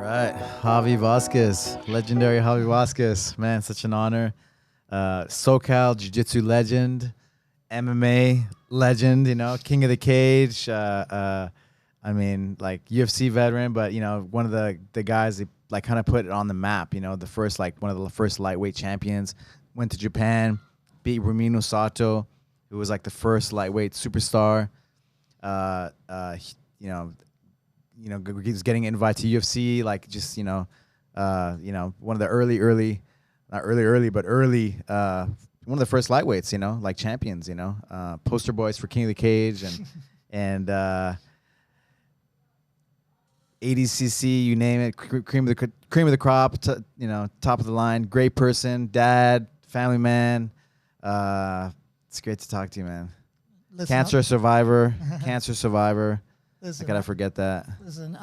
right, Javi Vazquez, legendary Javi Vazquez, man, such an honor. SoCal Jiu-Jitsu legend, MMA legend, you know, king of the cage. I mean, like UFC veteran, but you know, one of the guys that like kind of put it on the map. You know, the first one of the first lightweight champions. Went to Japan, beat Rumino Sato, who was like the first lightweight superstar. You know, he's getting invited to UFC, like just one of the early, one of the first lightweights, you know, like champions, you know, poster boys for King of the Cage and 80cc, you name it, cream of the crop, you know, top of the line, great person, dad, family man. It's great to talk to you, man. Listen, Cancer survivor. Listen, I gotta forget that. Listen,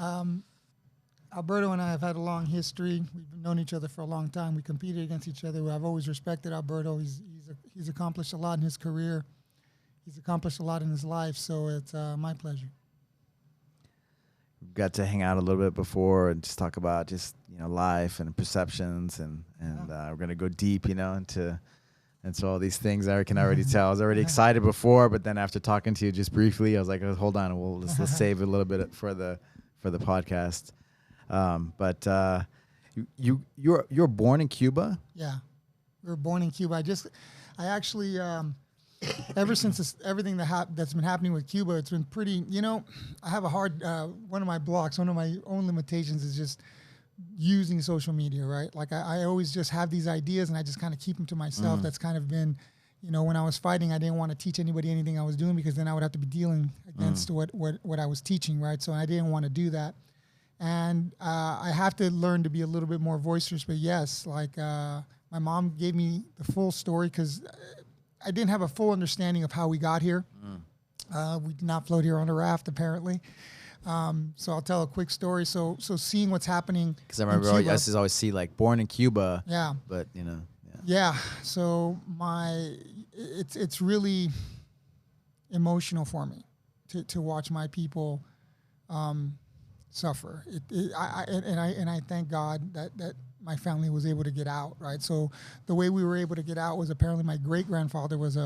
Alberto and I have had a long history. We've known each other for a long time. We competed against each other. I've always respected Alberto. He's accomplished a lot in his career. He's accomplished a lot in his life. So it's my pleasure. We got to hang out a little bit before and just talk about just life and perceptions and we're gonna go deep into all these things. I can already tell. I was already excited before, but then after talking to you just briefly, I was like, hold on, let's save it a little bit for the podcast. But you're born in Cuba? Yeah, we were born in Cuba. I actually ever since everything that's been happening with Cuba, it's been pretty. I have a hard. One of my blocks, one of my own limitations is just using social media, right? Like I always just have these ideas and I just kind of keep them to myself. That's kind of been, when I was fighting, I didn't want to teach anybody anything I was doing because then I would have to be dealing against what I was teaching, right? So I didn't want to do that. And I have to learn to be a little bit more boisterous, but yes, like my mom gave me the full story because I didn't have a full understanding of how we got here. We did not float here on a raft, apparently. So I'll tell a quick story. So seeing what's happening. Because I remember I used to always see like born in Cuba. Yeah. But Yeah. So it's really emotional for me to watch my people suffer. I thank God that my family was able to get out. Right. So the way we were able to get out was apparently my great grandfather was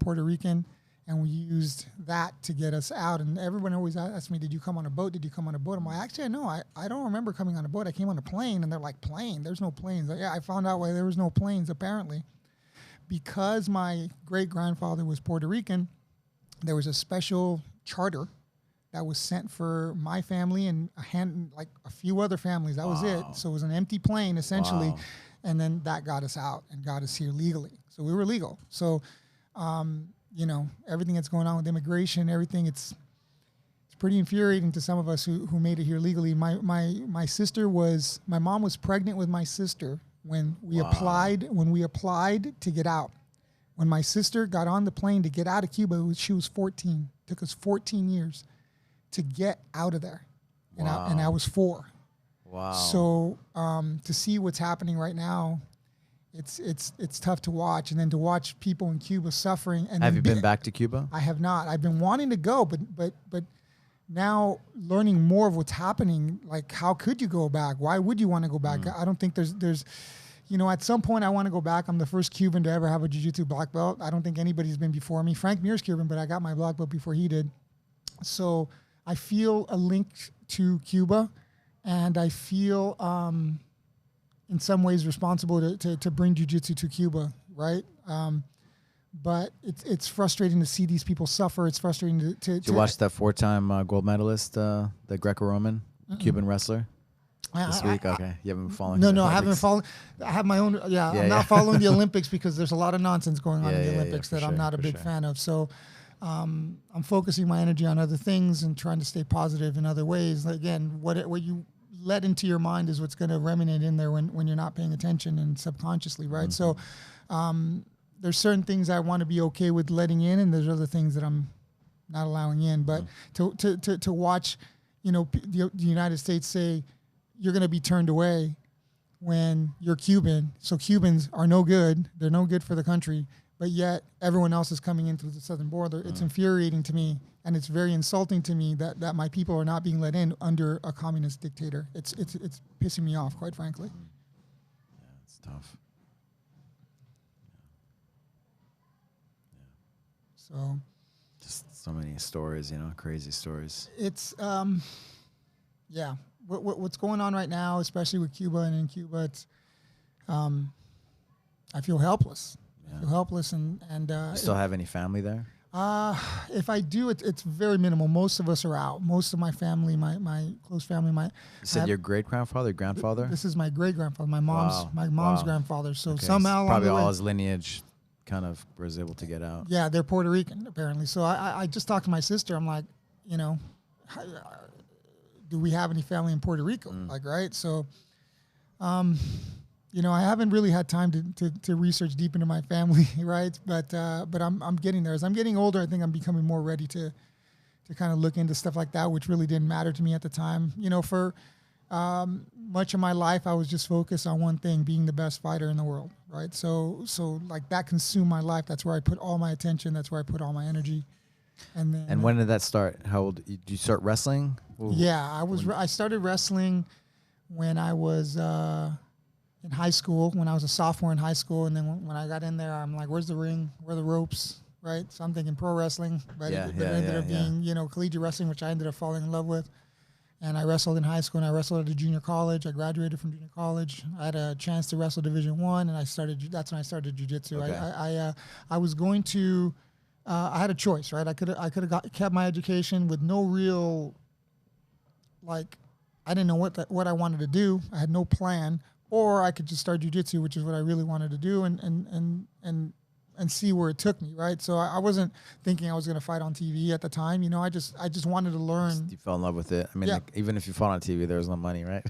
Puerto Rican. And we used that to get us out. And everyone always asked me, did you come on a boat? Did you come on a boat? I'm like, actually, no, I don't remember coming on a boat. I came on a plane. And they're like, plane? There's no planes. Like, yeah, I found out why there was no planes, apparently. Because my great-grandfather was Puerto Rican, there was a special charter that was sent for my family and a few other families. That was it. So it was an empty plane, essentially. Wow. And then that got us out and got us here legally. So we were legal. So... everything that's going on with immigration, everything, it's pretty infuriating to some of us who made it here legally. My mom was pregnant with my sister when we applied to get out. When my sister got on the plane to get out of Cuba, she was 14. It took us 14 years to get out of there. Wow. And I was 4. Wow. So to see what's happening right now, it's tough to watch, and then to watch people in Cuba suffering. And have you been back to Cuba? I have not. I've been wanting to go, but now learning more of what's happening, like how could you go back? Why would you want to go back? I don't think there's at some point I want to go back. I'm the first Cuban to ever have a Jiu-Jitsu Black Belt. I don't think anybody's been before me. Frank Mir's Cuban, but I got my Black Belt before he did. So I feel a link to Cuba, and I feel in some ways responsible to bring jiu-jitsu to Cuba, right? But it's frustrating to see these people suffer. It's frustrating to Did you watch that 4-time gold medalist, the Greco-Roman Cuban wrestler this week? Okay, you haven't been following? No, I haven't been following. I have my own. I'm not following the Olympics because there's a lot of nonsense going on in the Olympics that I'm not a big fan of. So I'm focusing my energy on other things and trying to stay positive in other ways. Again, what you let into your mind is what's going to remnant in there when you're not paying attention and subconsciously, right? Mm-hmm. So there's certain things I want to be okay with letting in, and there's other things that I'm not allowing in. But to watch, the United States say you're going to be turned away when you're Cuban. So Cubans are no good. They're no good for the country. but yet everyone else is coming in through the southern border. It's infuriating to me, and it's very insulting to me that my people are not being let in under a communist dictator. It's pissing me off, quite frankly. Yeah, it's tough. So, just so many stories, crazy stories. It's yeah. What's going on right now, especially with Cuba and in Cuba, it's I feel helpless. Yeah. I feel helpless, and You still have any family there? if I do, it's very minimal. Most of us are out. Most of my family, my close family, You said your great-grandfather, grandfather? This is my great grandfather, my mom's Wow. grandfather. So Okay, somehow probably along the all way, his lineage kind of was able to get out. yeah, they're Puerto Rican apparently. So I just talked to my sister. I'm like, do we have any family in Puerto Rico? Like, right? So, I haven't really had time to research deep into my family, right? But I'm getting there. As I'm getting older, I think I'm becoming more ready to kind of look into stuff like that, which really didn't matter to me at the time. For much of my life, I was just focused on one thing, being the best fighter in the world, right? So like that consumed my life. That's where I put all my attention. That's where I put all my energy. And then, And when did that start? How old did you start wrestling? Ooh. yeah, I started wrestling when I was in high school, when I was a sophomore in high school. And then when I got in there, I'm like, where's the ring? Where are the ropes? Right? So I'm thinking pro wrestling, but it ended up being, collegiate wrestling, which I ended up falling in love with. And I wrestled in high school, and I wrestled at a junior college. I graduated from junior college. I had a chance to wrestle Division I, and that's when I started jiu-jitsu. Okay. I was going to, I had a choice, right? I could have kept my education with no real, like, I didn't know what I wanted to do. I had no plan. Or I could just start jiu-jitsu, which is what I really wanted to do, and see where it took me, right? So I wasn't thinking I was going to fight on TV at the time. I just wanted to learn. You fell in love with it. I mean, like, even if you fought on TV, there was no money, right?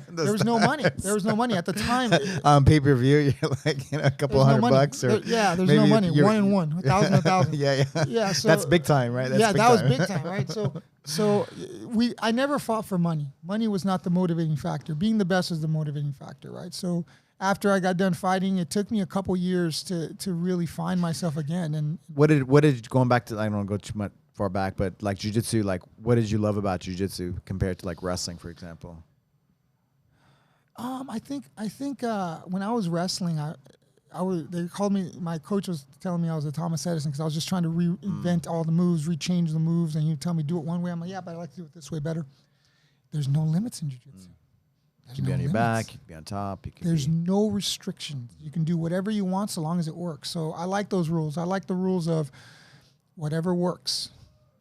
There was no money. There was no money at the time. On pay-per-view, you're like, a couple $100 or there's no money. 1 and 1, 1,000. Yeah. So that's big time, right? That's that was big time, right? So I never fought for money. Money was not the motivating factor. Being the best was the motivating factor, right? So after I got done fighting, it took me a couple years to really find myself again. And what did going back to, I don't want to go too much far back, but like jiu-jitsu, like what did you love about jiu-jitsu compared to like wrestling, for example? I think when I was wrestling, they called me, my coach was telling me I was a Thomas Edison because I was just trying to reinvent all the moves, rechange the moves, and you tell me do it one way. I'm like, yeah, but I like to do it this way better. There's no limits in jiu-jitsu. You can be on your back, you can be on top. There's no restrictions. You can do whatever you want so long as it works. So I like those rules. I like the rules of whatever works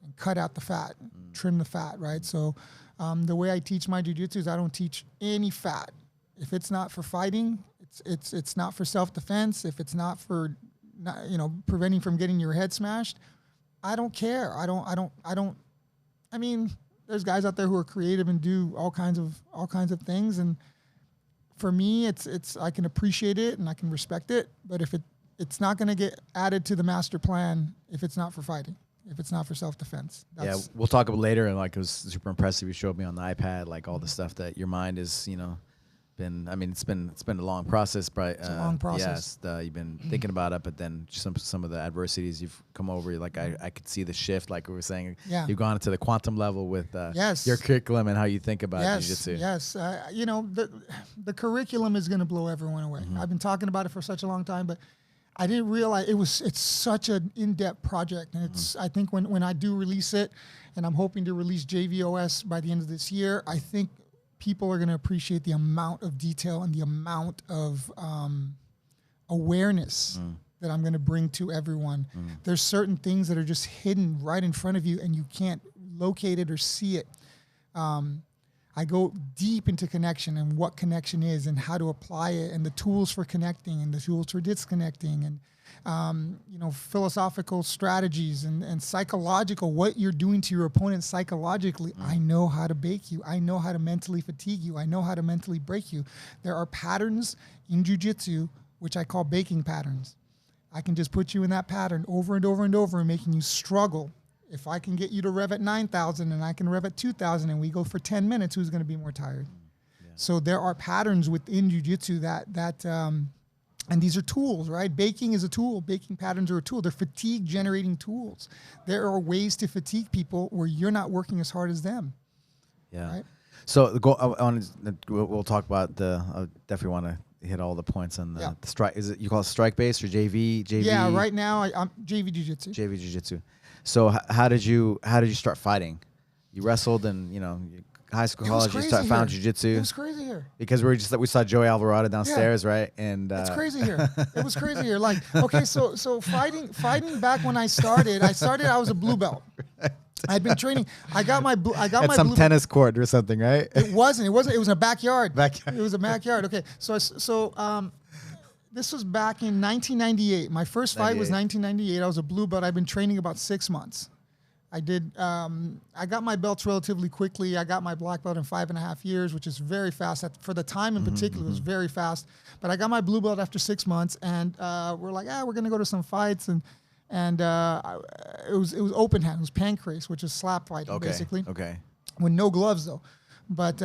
and cut out the fat, trim the fat, right? So the way I teach my jiu-jitsu is I don't teach any fat. If it's not for fighting, it's not for self-defense. If it's not for preventing from getting your head smashed, I don't care. I mean, there's guys out there who are creative and do all kinds of things, and for me, it's I can appreciate it and I can respect it. But if it's not going to get added to the master plan, if it's not for fighting, if it's not for self-defense. Yeah, we'll talk about later. And like, it was super impressive. You showed me on the iPad like all the stuff that your mind is, been. I mean, it's been a long process, but it's a long process. Yes, you've been thinking about it, but then some of the adversities you've come over. Like I could see the shift. Like we were saying, you've gone to the quantum level with your curriculum and how you think about jiu-jitsu. Yes, the curriculum is going to blow everyone away. I've been talking about it for such a long time, but I didn't realize it's such an in-depth project, and I think when I do release it, and I'm hoping to release JVOS by the end of this year, I think people are going to appreciate the amount of detail and the amount of awareness that I'm going to bring to everyone. There's certain things that are just hidden right in front of you, and you can't locate it or see it. I go deep into connection and what connection is and how to apply it and the tools for connecting and the tools for disconnecting and philosophical strategies and psychological, what you're doing to your opponent psychologically. I know how to bake you. I know how to mentally fatigue you. I know how to mentally break you. There are patterns in jiu-jitsu, which I call baking patterns. I can just put you in that pattern over and over and over and making you struggle. If I can get you to rev at 9,000 and I can rev at 2,000 and we go for 10 minutes, who's going to be more tired? Yeah. So there are patterns within jiu-jitsu that And these are tools, right? Baking is a tool. Baking patterns are a tool. They're fatigue generating tools. There are ways to fatigue people where you're not working as hard as them. Yeah. Right? So we'll talk about I definitely want to hit all the points on the strike. Is it you call it strike base or JV? Yeah, right now I'm JV Jiu-Jitsu. JV Jiu-Jitsu. So how did you start fighting? You wrestled and high school, college. You found Jiu-Jitsu. It was crazy here because we saw Joey Alvarado downstairs, right? And it's crazy here. It was crazy here. Like, okay, so fighting back when I started. I was a blue belt. I'd been training. I got my blue tennis court or something, right? It wasn't. It was in a backyard. It was a backyard. Okay, so this was back in 1998. My first fight was 1998. I was a blue belt. I've been training about 6 months. I did. I got my belts relatively quickly. I got my black belt in 5.5 years, which is very fast. For the time in particular, it was very fast. But I got my blue belt after 6 months, and we're like, we're gonna go to some fights, and it was open hand. It was pancrase, which is slap fighting basically. Okay. With no gloves though, but.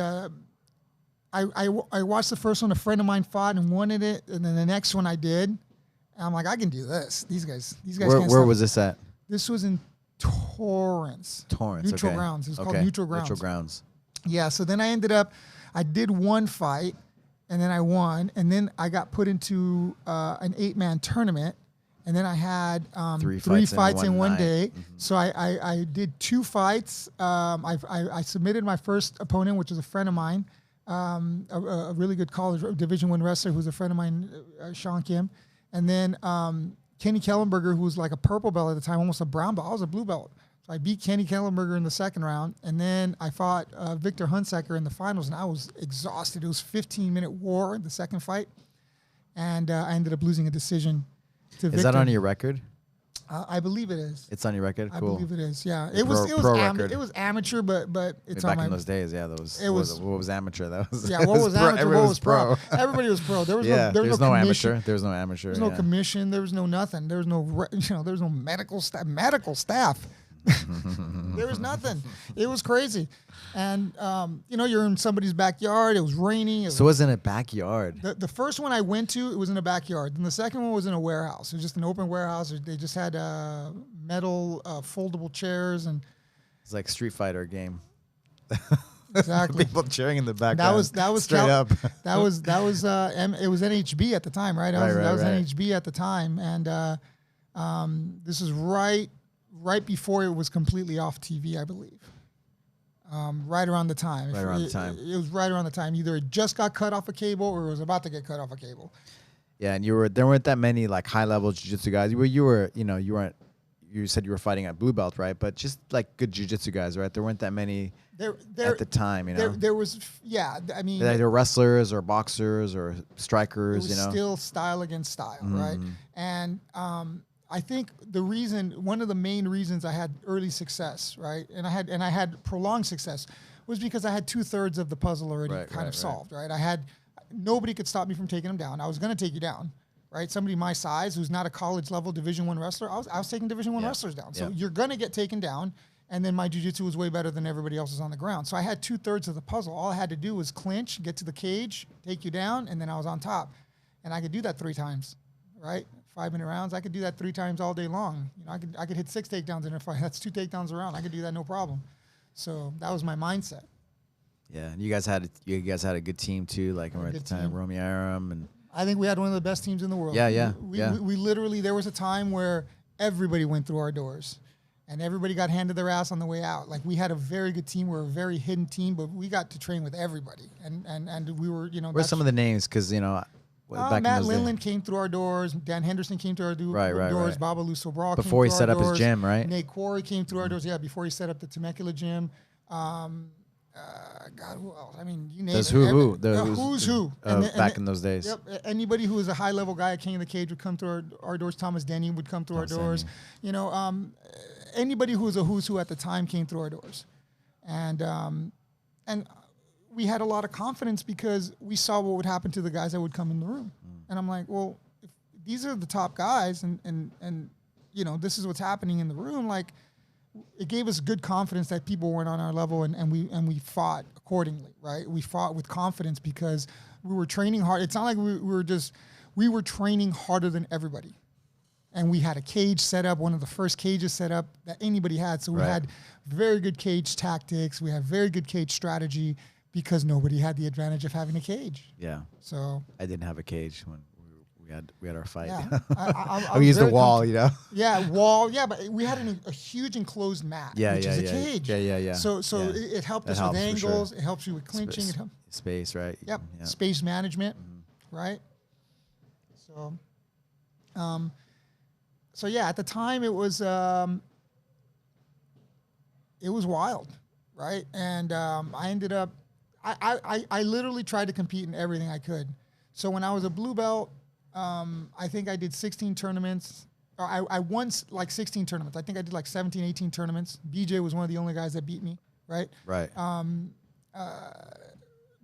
I watched the first one. A friend of mine fought and wanted it, and then the next one I did. And I'm like, I can do this. These guys. Where was this at? This was in Torrance. Neutral grounds. It was called Neutral Grounds. Neutral grounds. Yeah. So then I did one fight, and then I won, and then I got put into an 8-man tournament, and then I had three fights in one day. Mm-hmm. So I did 2 fights. I submitted my first opponent, which was a friend of mine. A really good college Division I wrestler who's a friend of mine, Sean Kim. And then Kenny Kellenberger, who was like a purple belt at the time, almost a brown belt. I was a blue belt. So I beat Kenny Kellenberger in the second round. And then I fought Victor Hunsaker in the finals, and I was exhausted. It was a 15-minute war in the second fight. And I ended up losing a decision to Victor. Is that on your record? I believe it is. It's on your record. Cool. I believe it is. Yeah, it was amateur, but it's back on in those days. Yeah, what was amateur? That was what was amateur? What was pro? Everybody was pro. There was no amateur. There was no amateur. There was no commission. There was no nothing. There was no there was no medical staff. There was nothing. It was crazy, and you're in somebody's backyard. It was raining. So it was in a backyard. The first one I went to, it was in a backyard. And the second one was in a warehouse. It was just an open warehouse. They just had metal foldable chairs, and it's like Street Fighter game. Exactly. People cheering in the background. That was straight up. It was NHB at the time, right? That was NHB at the time, and this is right before it was completely off TV, I believe. Right around the time. It was right around the time. Either it just got cut off a cable or it was about to get cut off a cable. Yeah, and there weren't that many like high level jiu-jitsu guys. You said you were fighting at blue belt, right? But just like good jiu-jitsu guys, right? There weren't that many at the time, There was, I mean, they were wrestlers or boxers or strikers, it was still style against style, right? And I think one of the main reasons I had early success, right, and I had prolonged success, was because I had 2/3 of the puzzle already solved, right? Nobody could stop me from taking him down. I was going to take you down, right? Somebody my size who's not a college level Division I wrestler, I was taking Division I wrestlers down. So you're going to get taken down, and then my jiu-jitsu was way better than everybody else's on the ground. So I had 2/3 of the puzzle. All I had to do was clinch, get to the cage, take you down, and then I was on top. And I could do that 3 times, right? 5-minute rounds. I could do that 3 times all day long. I could hit 6 takedowns in a fight. That's 2 takedowns a round. I could do that no problem. So that was my mindset. Yeah, and you guys had a good team too. Like at the time, Romy Aram, and I think we had one of the best teams in the world. We literally, there was a time where everybody went through our doors, and everybody got handed their ass on the way out. Like we had a very good team. We're a very hidden team, but we got to train with everybody, and we were Where's some of the names? Because Matt Linland came through our doors. Dan Henderson came through our doors. Right. Babalu Sobral before he set up his gym, right? Nate Quarry came through our doors. Yeah, before he set up the Temecula gym. God, who else? I mean, you name it. Who's who? Back in those days. Yep. Anybody who was a high level guy at King of the Cage would come through our doors. Thomas Denny would come through our doors. Anybody who was a who's who at the time came through our doors, and we had a lot of confidence because we saw what would happen to the guys that would come in the room. And I'm like, well, if these are the top guys, and this is what's happening in the room, like. It gave us good confidence that people weren't on our level, and we fought accordingly, right? We fought with confidence because we were training hard. It's not like we we were training harder than everybody. And we had a cage set up, one of the first cages set up that anybody had. So we had very good cage tactics. We had very good cage strategy because nobody had the advantage of having a cage. Yeah. So I didn't have a cage when we had our fight. Yeah. We used a wall, you know? Yeah, wall. Yeah, but we had a huge enclosed mat, which is a cage. Yeah. So it helped us with angles. It helps you with clinching. Space, right? Yep. Space management, right? So yeah, at the time it was wild, right? And I ended up, I literally tried to compete in everything I could. So when I was a blue belt, I think I did 16 tournaments. Or I won like 16 tournaments. I think I did like 17, 18 tournaments. BJ was one of the only guys that beat me, right? Right.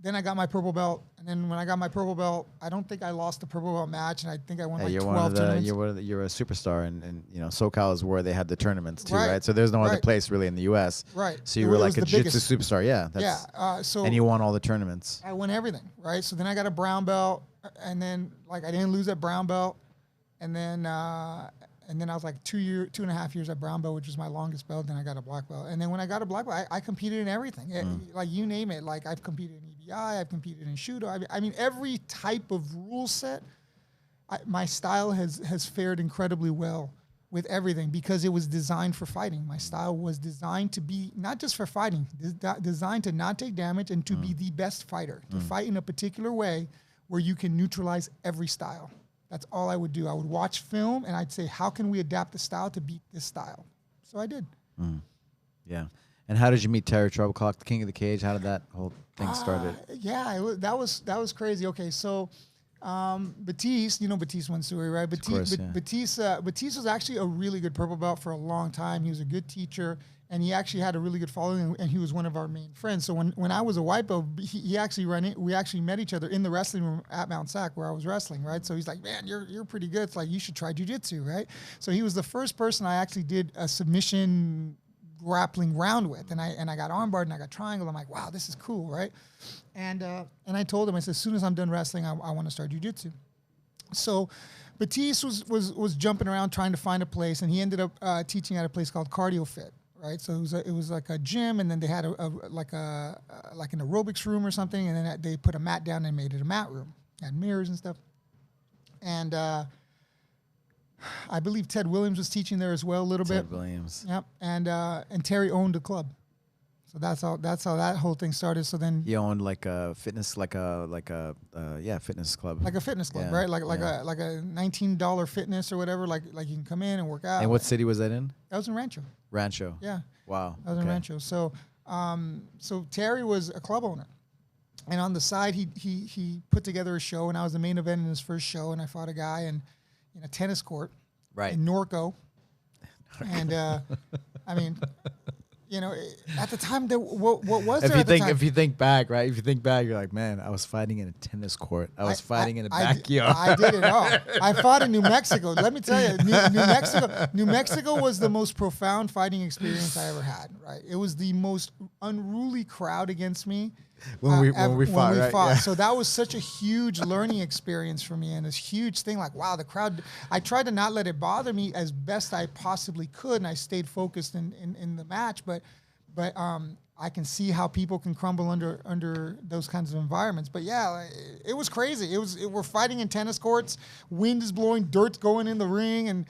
Then I got my purple belt, and then when I got my purple belt, I don't think I lost the purple belt match, and I think I won like 12 tournaments. You're a superstar, and you know SoCal is where they had the tournaments too, right? So there's no other place really in the U.S. Right. So you were like a jiu-jitsu superstar, yeah. So and you won all the tournaments. I won everything, right? So then I got a brown belt, and then like I didn't lose that brown belt, and then I was like 2.5 years at brown belt, which was my longest belt. Then I got a black belt. And then when I got a black belt, I competed in everything. Like you name it. Like I've competed in EBI, I've competed in Shooto. I mean, every type of rule set, my style has fared incredibly well with everything because it was designed for fighting. My style was designed to be not just for fighting, designed to not take damage and to be the best fighter, to fight in a particular way where you can neutralize every style. That's all I would do. I would watch film and I'd say, how can we adapt the style to beat this style? So I did. Yeah. And how did you meet Terry Troubleclock, the King of the Cage? How did that whole thing started? That was crazy. Okay, so Batiste, you know Batiste Mansouri, right? Batiste was actually a really good purple belt for a long time. He was a good teacher, and he actually had a really good following, and he was one of our main friends. So when I was a white belt, we actually met each other in the wrestling room at Mount Sac where I was wrestling, right? So he's like, man, you're pretty good. It's like, you should try jiu-jitsu, right? So he was the first person I actually did a submission grappling round with, and I got armbarred and I got triangle. I'm like, wow, this is cool, right? And I told him, I said, as soon as I'm done wrestling, I want to start jiu-jitsu. So Batiste was jumping around trying to find a place, and he ended up teaching at a place called Cardio Fit. Right, so it was like a gym, and then they had like an aerobics room or something, and then they put a mat down and made it a mat room, had mirrors and stuff. And I believe Ted Williams was teaching there as well a little bit. Ted Williams. Yep, and Terry owned the club, so that's how that whole thing started. So then he owned like a fitness, fitness club, like a fitness club, right? Like a $19 fitness or whatever. Like you can come in and work out. And what city was that in? That was in Rancho. Rancho. Yeah. Wow. I was in Rancho. So, so Terry was a club owner, and on the side he put together a show, and I was the main event in his first show, and I fought a guy in a tennis court, in Norco, and I mean, you know, at the time what was there at the time? If you think back, right? If you think back, you're like, man, I was fighting in a tennis court. I was fighting in a backyard. I did it all. I fought in New Mexico. Let me tell you, New Mexico was the most profound fighting experience I ever had. Right? It was the most unruly crowd against me. When we fought. Yeah. So that was such a huge learning experience for me, and this huge thing. Like, wow, the crowd. I tried to not let it bother me as best I possibly could, and I stayed focused in the match. But I can see how people can crumble under those kinds of environments. But yeah, it was crazy. We're fighting in tennis courts. Wind is blowing, dirt's going in the ring, and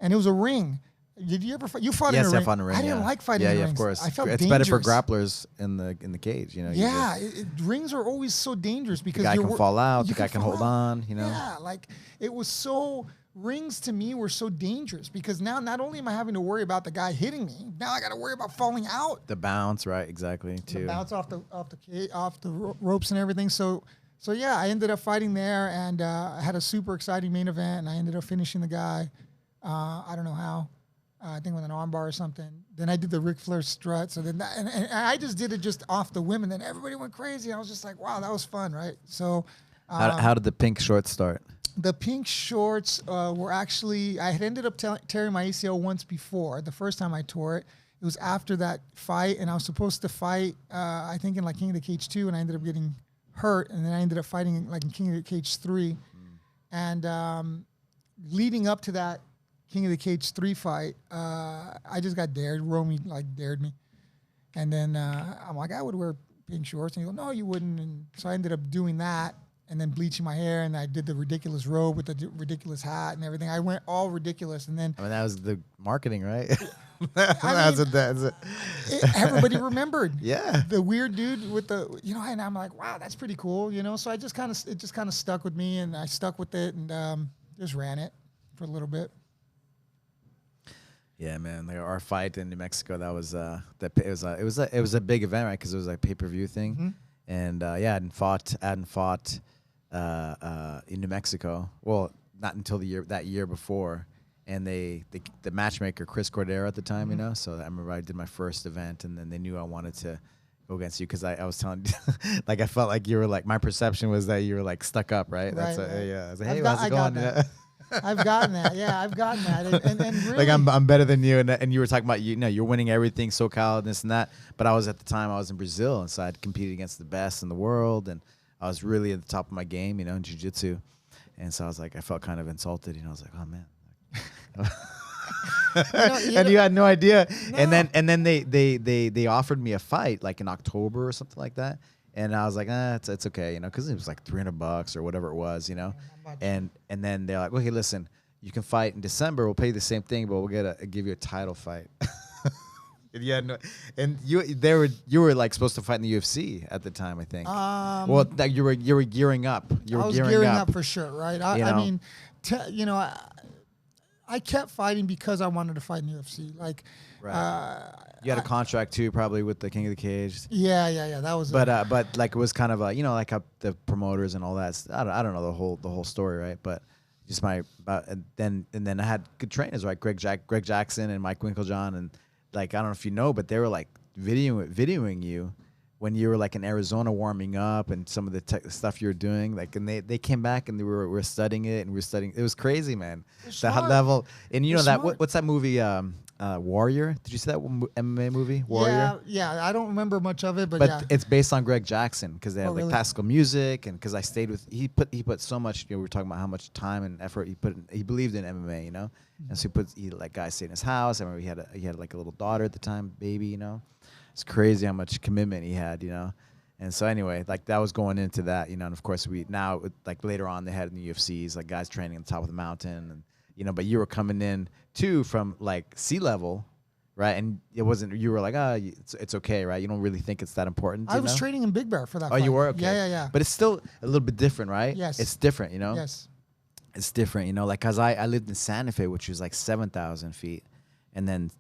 it was a ring. Did you ever fight? You fought in a ring. Yes, I fought in a ring. I didn't like fighting in rings. Yeah, of course. I felt it's dangerous. better for grapplers in the cage, you know. Yeah, rings are always so dangerous because the guy can fall out, the guy can hold on, you know. Yeah, like it was so. Rings to me were so dangerous because now not only am I having to worry about the guy hitting me, now I got to worry about falling out. The bounce, right? Exactly. Too. The bounce off the ropes and everything. So yeah, I ended up fighting there, and I had a super exciting main event, and I ended up finishing the guy. I don't know how. I think with an armbar or something. Then I did the Ric Flair strut. So then and I just did it just off the whim, and then everybody went crazy. I was just like, wow, that was fun, right? So how did the pink shorts start? The pink shorts were actually, I had ended up tearing my ACL once before. The first time I tore it, it was after that fight, and I was supposed to fight, I think in like King of the Cage 2, and I ended up getting hurt, and then I ended up fighting in King of the Cage 3. And leading up to that King of the Cage 3 fight, I just got dared. Romy dared me. And then I'm like, I would wear pink shorts. And he goes, no, you wouldn't. And so I ended up doing that and then bleaching my hair. And I did the ridiculous robe with the ridiculous hat and everything. I went all ridiculous. And then that was the marketing, right? Everybody remembered. Yeah. The weird dude with the, and I'm like, wow, that's pretty cool. So it just kind of stuck with me, and I stuck with it and just ran it for a little bit. Yeah, man. Like our fight in New Mexico, that was it was a big event, right? Because it was like a pay-per-view thing, Mm-hmm. and I hadn't fought in New Mexico. Well, not until that year before, and the matchmaker Chris Cordero at the time, Mm-hmm. So I remember I did my first event, and then they knew I wanted to go against you because I was telling, like I felt like you were like, my perception was that you were like stuck up, right? That's Right. yeah. I was like, hey, how's it going? That. I've gotten that. Yeah, I've gotten that. And really, like I'm better than you, and you were talking about you're winning everything, SoCal, this and that. But I was at the time I was in Brazil, and so I'd competed against the best in the world, and I was really at the top of my game, in jiu-jitsu. And so I was like, I felt kind of insulted, I was like, oh man. And you had no idea. No. And then they offered me a fight like in October or something like that. And I was like, it's okay, because it was like $300 or whatever it was, And then they're like, okay, listen, you can fight in December. We'll pay you the same thing, but we'll give you a title fight. You were like supposed to fight in the UFC at the time, I think. Well, you were gearing up. I was gearing up for sure, right? I mean, I kept fighting because I wanted to fight in the UFC. Like, right. You had a contract too, probably with the King of the Cage. Yeah. That was. But like it was kind of like the promoters and all that. I don't know the whole story, right? But just and then I had good trainers, right? Greg Jackson and Mike Winklejohn, and like I don't know if you know, but they were like videoing you when you were like in Arizona warming up and some of the stuff you were doing, like, and they came back and we're studying it, and we're studying. It was crazy, man. That level, and what's that movie? Warrior. Did you see that MMA movie, Warrior? Yeah. I don't remember much of it, but yeah. It's based on Greg Jackson because they have like really? classical music, and because I stayed with he put so much. We were talking about how much time and effort he put. He believed in MMA, and so he like guys stayed in his house. I remember he had like a little daughter at the time, baby, It's crazy how much commitment he had, And so anyway, like that was going into that, and of course like later on they had in the UFCs like guys training on the top of the mountain, and but you were coming in too from like sea level, right? And it wasn't, you were like, it's okay, right? You don't really think it's that important. I was training in Big Bear for that. Oh, fight. you were? Okay. Yeah. But it's still a little bit different, right? Yes. It's different, Yes. It's different, like, cause I lived in Santa Fe, which was like 7,000 feet, and then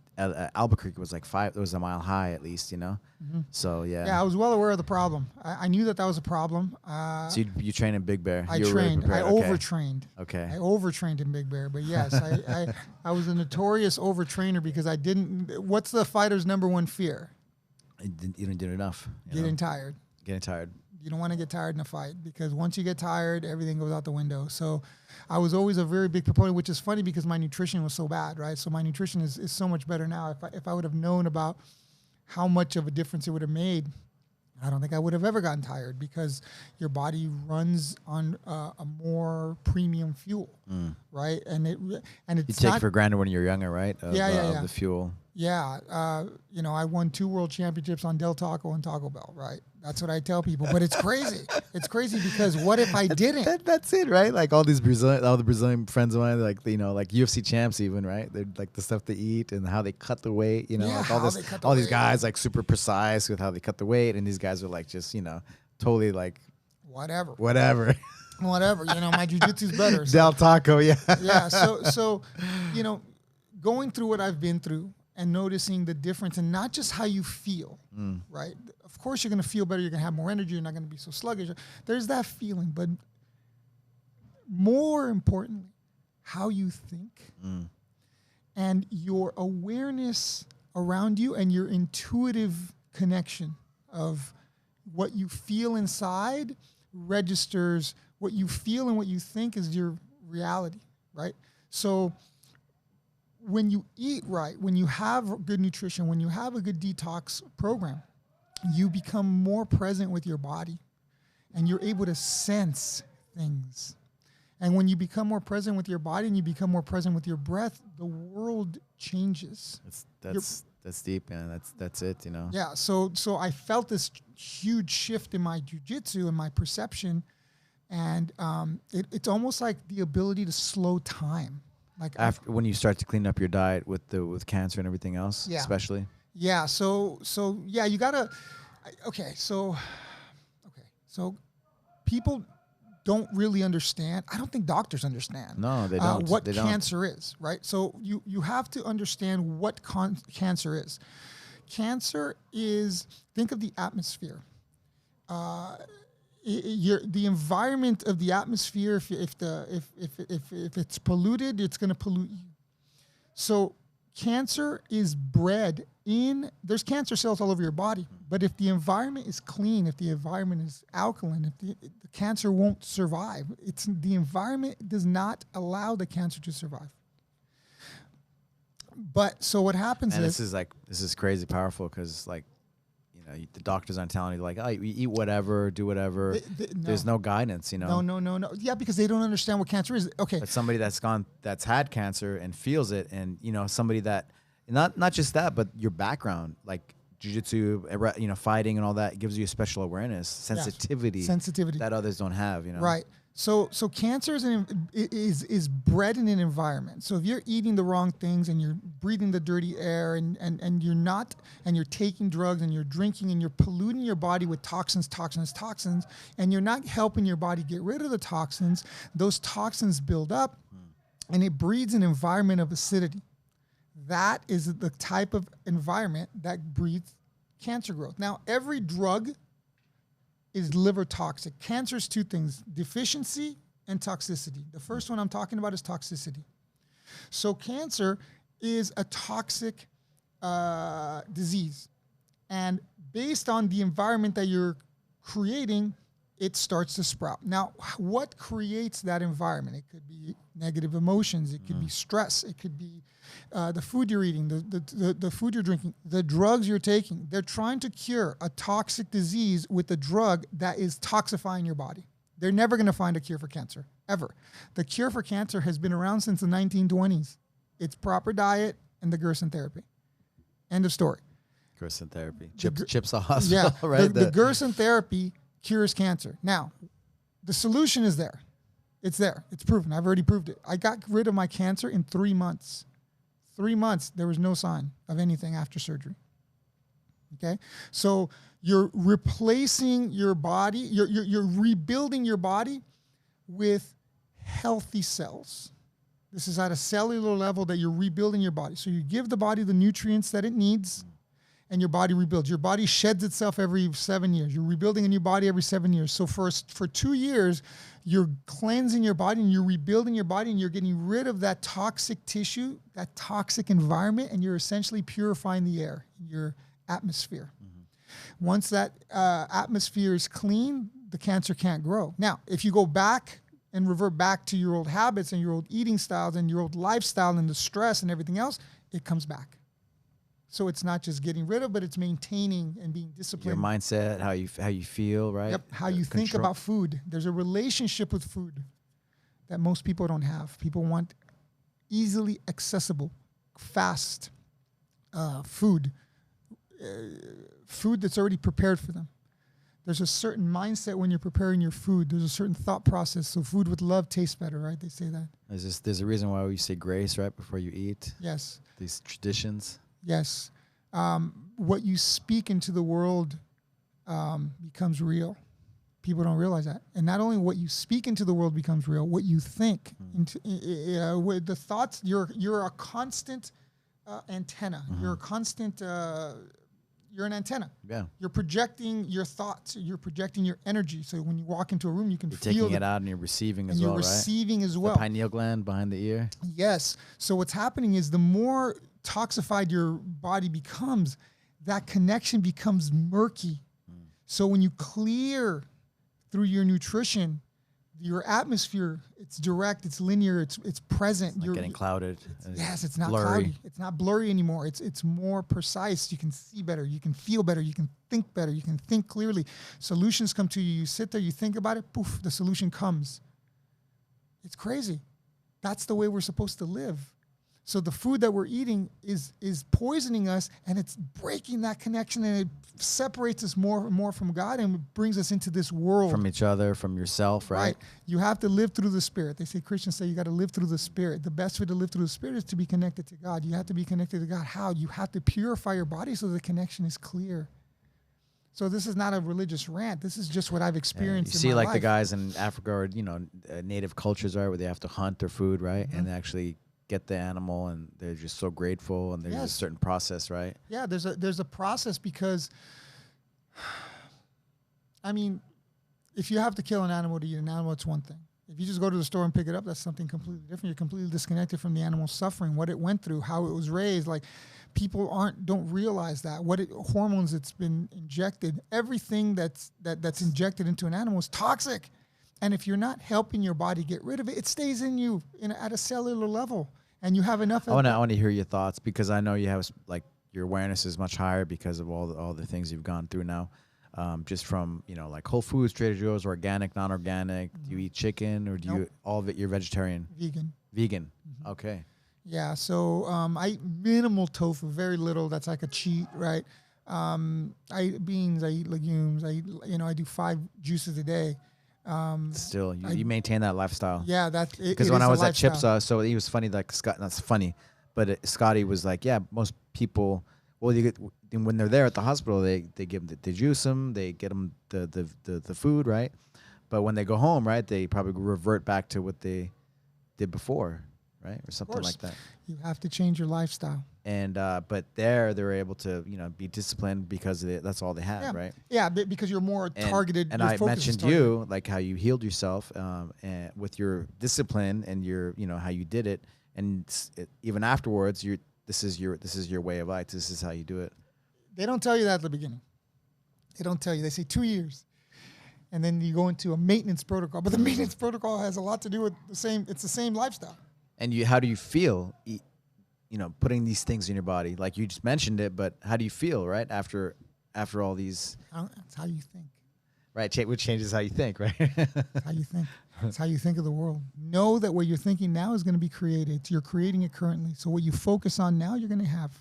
Albuquerque was like 5. It was a mile high at least, Mm-hmm. So yeah. Yeah, I was well aware of the problem. I knew that was a problem. So you trained in Big Bear. I trained. Really I okay. overtrained. Okay. I overtrained in Big Bear, but yes, I was a notorious overtrainer because I didn't. What's the fighter's number one fear? You didn't do enough. Getting tired. Getting tired. You don't want to get tired in a fight because once you get tired, everything goes out the window. So I was always a very big proponent, which is funny because my nutrition was so bad, right? So my nutrition is so much better now. If I would have known about how much of a difference it would have made, I don't think I would have ever gotten tired because your body runs on a more premium fuel, right? And it's you take for granted when you're younger, right? Yeah. The fuel. Yeah, I won 2 world championships on Del Taco and Taco Bell, right? That's what I tell people. But it's crazy. It's crazy because what if I didn't? That's it, right? Like all the Brazilian friends of mine, like like UFC champs, even, right? They're like the stuff they eat and how they cut the weight. Like all these guys like super precise with how they cut the weight, and these guys are like just totally like whatever. My jiu-jitsu's better. So. Del Taco, yeah. Yeah. So going through what I've been through and noticing the difference, and not just how you feel, right? Of course, you're going to feel better. You're going to have more energy. You're not going to be so sluggish. There's that feeling. But more importantly, how you think and your awareness around you and your intuitive connection of what you feel inside registers what you feel and what you think is your reality, right? So when you eat right, when you have good nutrition, when you have a good detox program, you become more present with your body and you're able to sense things. And when you become more present with your body and you become more present with your breath, the world changes. That's deep, man. That's it, you know. Yeah. So I felt this huge shift in my jiu-jitsu and my perception, and it's almost like the ability to slow time. Like After when you start to clean up your diet with cancer and everything else, especially. Yeah. So yeah, you gotta. Okay. So people don't really understand. I don't think doctors understand. No, they don't. What they cancer is, right? So you have to understand what cancer is. Cancer is, think of the atmosphere. The environment of the atmosphere. If it's polluted, it's going to pollute you. So cancer is bred in. There's cancer cells all over your body, but if the environment is clean, if the environment is alkaline, if the cancer won't survive. The environment does not allow the cancer to survive. But so what happens is this is crazy powerful because like, you know, the doctors aren't telling you like, oh, you eat whatever, do whatever. There's no guidance, you know. No. Yeah, because they don't understand what cancer is. Okay. But somebody that's had cancer and feels it, and you know, somebody that not just that, but your background, like jiu-jitsu, you know, fighting and all that, gives you a special awareness, sensitivity that others don't have, you know. Right. So cancer is bred in an environment. So if you're eating the wrong things and you're breathing the dirty air and you're taking drugs and you're drinking and you're polluting your body with toxins, and you're not helping your body get rid of the toxins, those toxins build up and it breeds an environment of acidity. That is the type of environment that breeds cancer growth. Now, every drug is liver toxic. Cancer is two things: deficiency and toxicity. The first one I'm talking about is toxicity. So cancer is a toxic disease. And based on the environment that you're creating, it starts to sprout. Now, what creates that environment? It could be negative emotions. It could be stress. It could be the food you're eating, the food you're drinking, the drugs you're taking. They're trying to cure a toxic disease with a drug that is toxifying your body. They're never going to find a cure for cancer, ever. The cure for cancer has been around since the 1920s. It's proper diet and the Gerson therapy. End of story. Gerson therapy. Chips a hospital, yeah, right? The Gerson therapy cures cancer. Now, the solution is there. It's there. It's proven. I've already proved it. I got rid of my cancer in 3 months. 3 months, there was no sign of anything after surgery. Okay? So you're replacing your body, you're rebuilding your body with healthy cells. This is at a cellular level that you're rebuilding your body. So you give the body the nutrients that it needs, and your body rebuilds. Your body sheds itself every 7 years. You're rebuilding a new body every 7 years. So for 2 years, you're cleansing your body and you're rebuilding your body and you're getting rid of that toxic tissue, that toxic environment, and you're essentially purifying the air, your atmosphere. Mm-hmm. Once that atmosphere is clean, the cancer can't grow. Now, if you go back and revert back to your old habits and your old eating styles and your old lifestyle and the stress and everything else, it comes back. So it's not just getting rid of, but it's maintaining and being disciplined. Your mindset, how you feel, right? Yep, how you think about food. There's a relationship with food that most people don't have. People want easily accessible, fast food that's already prepared for them. There's a certain mindset when you're preparing your food. There's a certain thought process. So food with love tastes better, right? They say that. There's a reason why we say grace right before you eat. Yes. These traditions. Yes. What you speak into the world becomes real. People don't realize that. And not only what you speak into the world becomes real, what you think with the thoughts, you're a constant antenna. Mm-hmm. You're a constant, you're an antenna. Yeah. You're projecting your thoughts. You're projecting your energy. So when you walk into a room, you can feel taking it out and you're receiving as well, right? You're receiving as well. The pineal gland behind the ear. Yes. So what's happening is the more toxified your body becomes, that connection becomes murky. So when you clear through your nutrition, your atmosphere, it's direct, it's linear, it's present. It's not getting clouded. Yes, it's not blurry. cloudy. It's not blurry anymore. It's more precise. You can see better. You can feel better. You can think better. You can think clearly. Solutions come to you. You sit there, you think about it, poof, the solution comes. It's crazy. That's the way we're supposed to live. So the food that we're eating is poisoning us, and it's breaking that connection, and it separates us more and more from God, and brings us into this world. From each other, from yourself, right? You have to live through the Spirit. They say, Christians say you got to live through the Spirit. The best way to live through the Spirit is to be connected to God. You have to be connected to God. How? You have to purify your body so the connection is clear. So this is not a religious rant. This is just what I've experienced. You see, in my like life. the guys in Africa or native cultures, right, where they have to hunt their food, right, and they actually get the animal, and they're just so grateful, and there's a certain process, right? Yeah, there's a process, because, I mean, if you have to kill an animal to eat an animal, it's one thing. If you just go to the store and pick it up, that's something completely different. You're completely disconnected from the animal's suffering, what it went through, how it was raised. Like, people don't realize that hormones it's been injected. Everything that's injected into an animal is toxic, and if you're not helping your body get rid of it, it stays in you at a cellular level. And you have enough. I want to hear your thoughts, because I know you have, like, your awareness is much higher because of all the things you've gone through now. Just from, like Whole Foods, Trader Joe's, organic, non-organic. Do you eat chicken, or do you all of it? You're vegetarian. Vegan. Okay. Yeah. So I eat minimal tofu, very little. That's like a cheat, right? I eat beans. I eat legumes. I do 5 juices a day. Still, you maintain that lifestyle. Yeah, that's because when I was at Chips, so it was funny. Like that's funny, but Scotty was like, yeah, most people. Well, when they're there at the hospital, they give them, they juice them, they get them the food, right? But when they go home, right, they probably revert back to what they did before, right, or something like that. You have to change your lifestyle. And but they were able to be disciplined because that's all they had, right? Yeah, because you're more targeted. And I mentioned like how you healed yourself and with your discipline and your how you did it, and even afterwards, this is your way of life. This is how you do it. They don't tell you that at the beginning. They don't tell you. They say 2 years, and then you go into a maintenance protocol. But the maintenance protocol has a lot to do with the same. It's the same lifestyle. And how do you feel? Putting these things in your body, like you just mentioned it, but how do you feel, right? After all these, it's how you think, right? Which changes how you think, right? It's how you think. It's how you think of the world. Know that what you're thinking now is going to be created. You're creating it currently. So what you focus on now, you're going to have.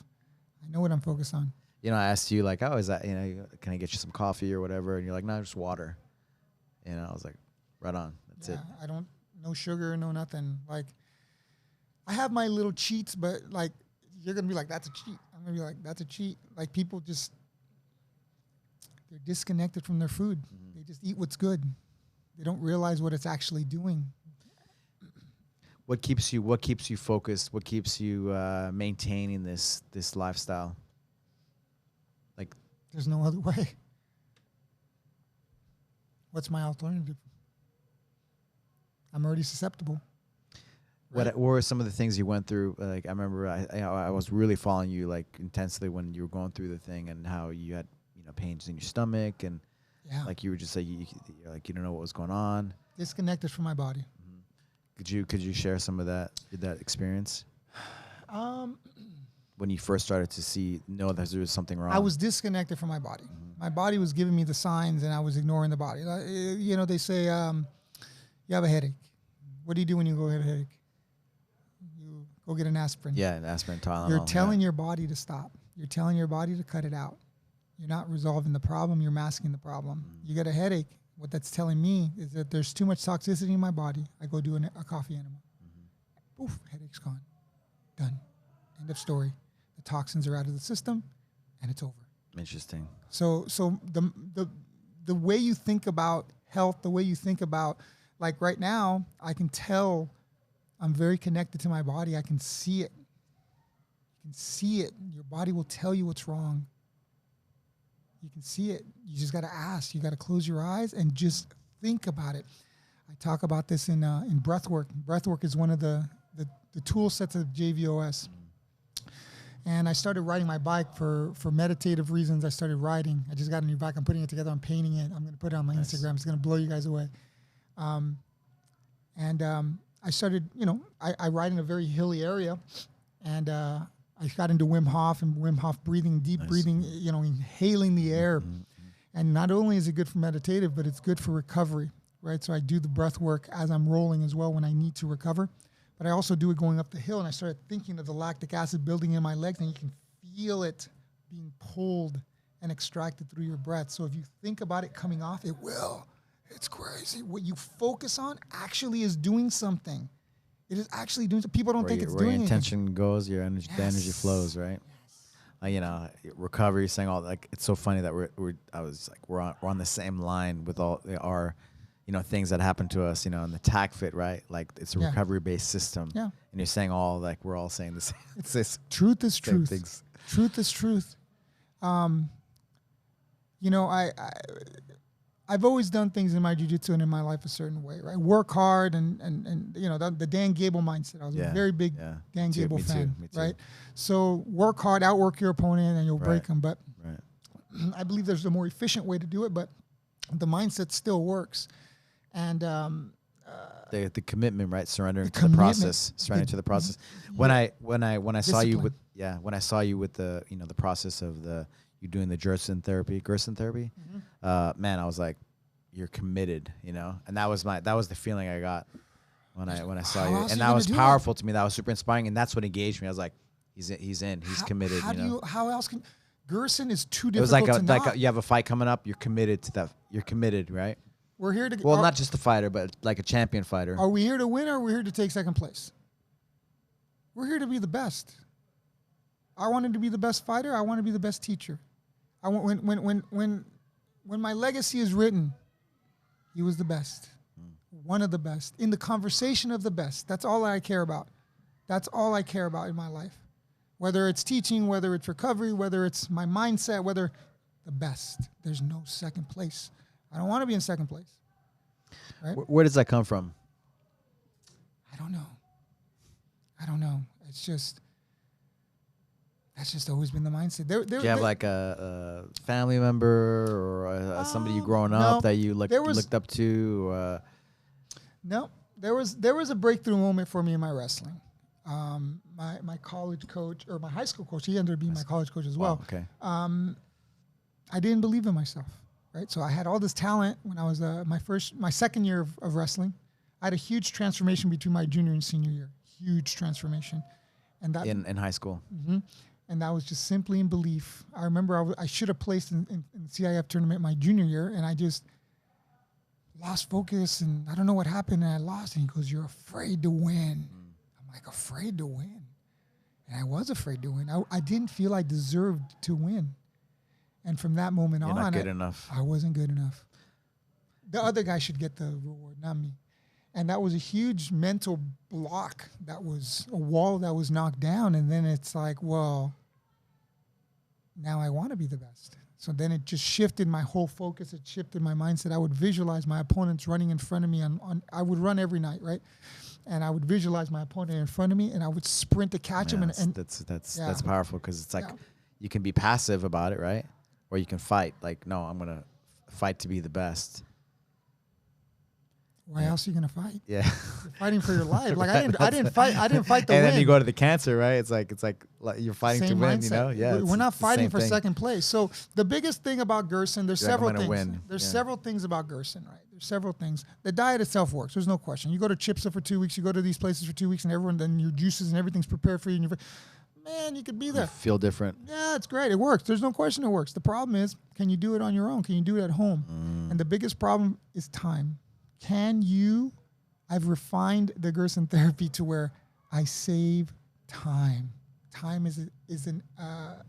I know what I'm focused on. I asked you like, oh, is that can I get you some coffee or whatever? And you're like, no, just water. I was like, right on. That's it. I don't, no sugar, no nothing. Like, I have my little cheats, but like, you're going to be like, that's a cheat. I'm going to be like, that's a cheat. Like, people just, they're disconnected from their food. They just eat what's good. They don't realize what it's actually doing. What keeps you focused? What keeps you maintaining this lifestyle? Like, there's no other way. What's my alternative? I'm already susceptible. Right? What were some of the things you went through? Like, I remember I was really following you like intensely when you were going through the thing, and how you had pains in your stomach, and like you were just like you don't know what was going on. Disconnected from my body. Could you share some of that experience? When you first started to know that there was something wrong. I was disconnected from my body. My body was giving me the signs, and I was ignoring the body. They say you have a headache. What do you do when you go get a headache? You go get an aspirin. Yeah, an aspirin, Tylenol. You're telling your body to stop. You're telling your body to cut it out. You're not resolving the problem. You're masking the problem. You get a headache. What that's telling me is that there's too much toxicity in my body. I go do a coffee enema. Poof, headache's gone. Done. End of story. The toxins are out of the system, and it's over. Interesting. So the way you think about health, the way you think about, like right now, I can tell I'm very connected to my body. I can see it. You can see it. Your body will tell you what's wrong. You can see it. You just got to ask. You got to close your eyes and just think about it. I talk about this in breath work. Breath work is one of the tool sets of JVOS. And I started riding my bike for meditative reasons. I started riding. I just got a new bike. I'm putting it together. I'm painting it. I'm going to put it on my Instagram. It's going to blow you guys away. I started, I ride in a very hilly area, and I got into Wim Hof breathing, deep breathing, inhaling the air. And not only is it good for meditative, but it's good for recovery. right? So I do the breath work as I'm rolling as well when I need to recover. But I also do it going up the hill, and I started thinking of the lactic acid building in my legs, and you can feel it being pulled and extracted through your breath. So if you think about it coming off, it will. It's crazy. What you focus on actually is doing something. It is actually doing something. People don't think it's doing Where your anything. intention goes, your energy, the energy flows, right? You know, recovery, saying all, like, it's so funny that we're on the same line with all our, you know, things that happen to us, you know, in the TAC fit, right? Like, it's a recovery-based system. Yeah. And you're saying all, like, we're all saying the same. It's truth is truth. Things. Truth is truth. You know, I've always done things in my jiu-jitsu and in my life a certain way, right? Work hard and you know, the Dan Gable mindset. I was a very big Dan Gable fan, right? So work hard, outwork your opponent, and you'll break them. But I believe there's a more efficient way to do it, but the mindset still works. And the commitment, right? Surrendering to the process. Surrendering to the process. When I saw you with the, you know, the process of you doing the Gerson therapy, man, I was like, you're committed, you know? And that was the feeling I got when I saw you. And that was powerful to me. That was super inspiring, and that's what engaged me. I was like, he's committed, you know? How else can Gerson is too difficult to knock. Like you have a fight coming up, you're committed to that. You're committed, right? We're here to not just a fighter, but like a champion fighter. Are we here to win, or are we here to take second place? We're here to be the best. I wanted to be the best fighter. I want to be the best teacher. I want when my legacy is written, he was the best, one of the best, in the conversation of the best. That's all I care about. That's all I care about in my life. Whether it's teaching, whether it's recovery, whether it's my mindset, whether the best. There's no second place. I don't want to be in second place. Right? Where does that come from? I don't know. It's just, that's just always been the mindset. Do you have like a family member or somebody you growing up that you looked up to? No, there was a breakthrough moment for me in my wrestling. My college coach, or my high school coach, he ended up being my college coach as well. Wow, okay. I didn't believe in myself, right? So I had all this talent when I was my second year of wrestling. I had a huge transformation between my junior and senior year. Huge transformation, and that in high school. Mm-hmm. And that was just simply in belief. I remember I should have placed in the CIF tournament my junior year, and I just lost focus, and I don't know what happened, and I lost. And he goes, "You're afraid to win." I'm like, afraid to win? And I was afraid to win. I didn't feel I deserved to win. And from that moment on, not good enough. I wasn't good enough. The other guy should get the reward, not me. And that was a huge mental block. That was a wall that was knocked down. And then it's like, well, now I want to be the best. So then it just shifted my whole focus. It shifted my mindset. I would visualize my opponents running in front of me. I would run every night, right? And I would visualize my opponent in front of me, and I would sprint to catch him. And that's powerful, because it's like you can be passive about it, right? Or you can fight. Like, no, I'm gonna fight to be the best. Why else are you gonna fight? Yeah, you're fighting for your life. Like I didn't fight to win. And then you go to the cancer, right? It's like you're fighting same to win. Mindset. You know, yeah. We're not fighting for second place. So the biggest thing about Gerson, there's several things. Win. There's several things about Gerson, right? There's several things. The diet itself works. There's no question. You go to Chipsa for 2 weeks. You go to these places for 2 weeks, and then your juices and everything's prepared for you. And man, you could be there. You feel different. Yeah, it's great. It works. There's no question it works. The problem is, can you do it on your own? Can you do it at home? And the biggest problem is time. Can you? I've refined the Gerson therapy to where I save time. Time is an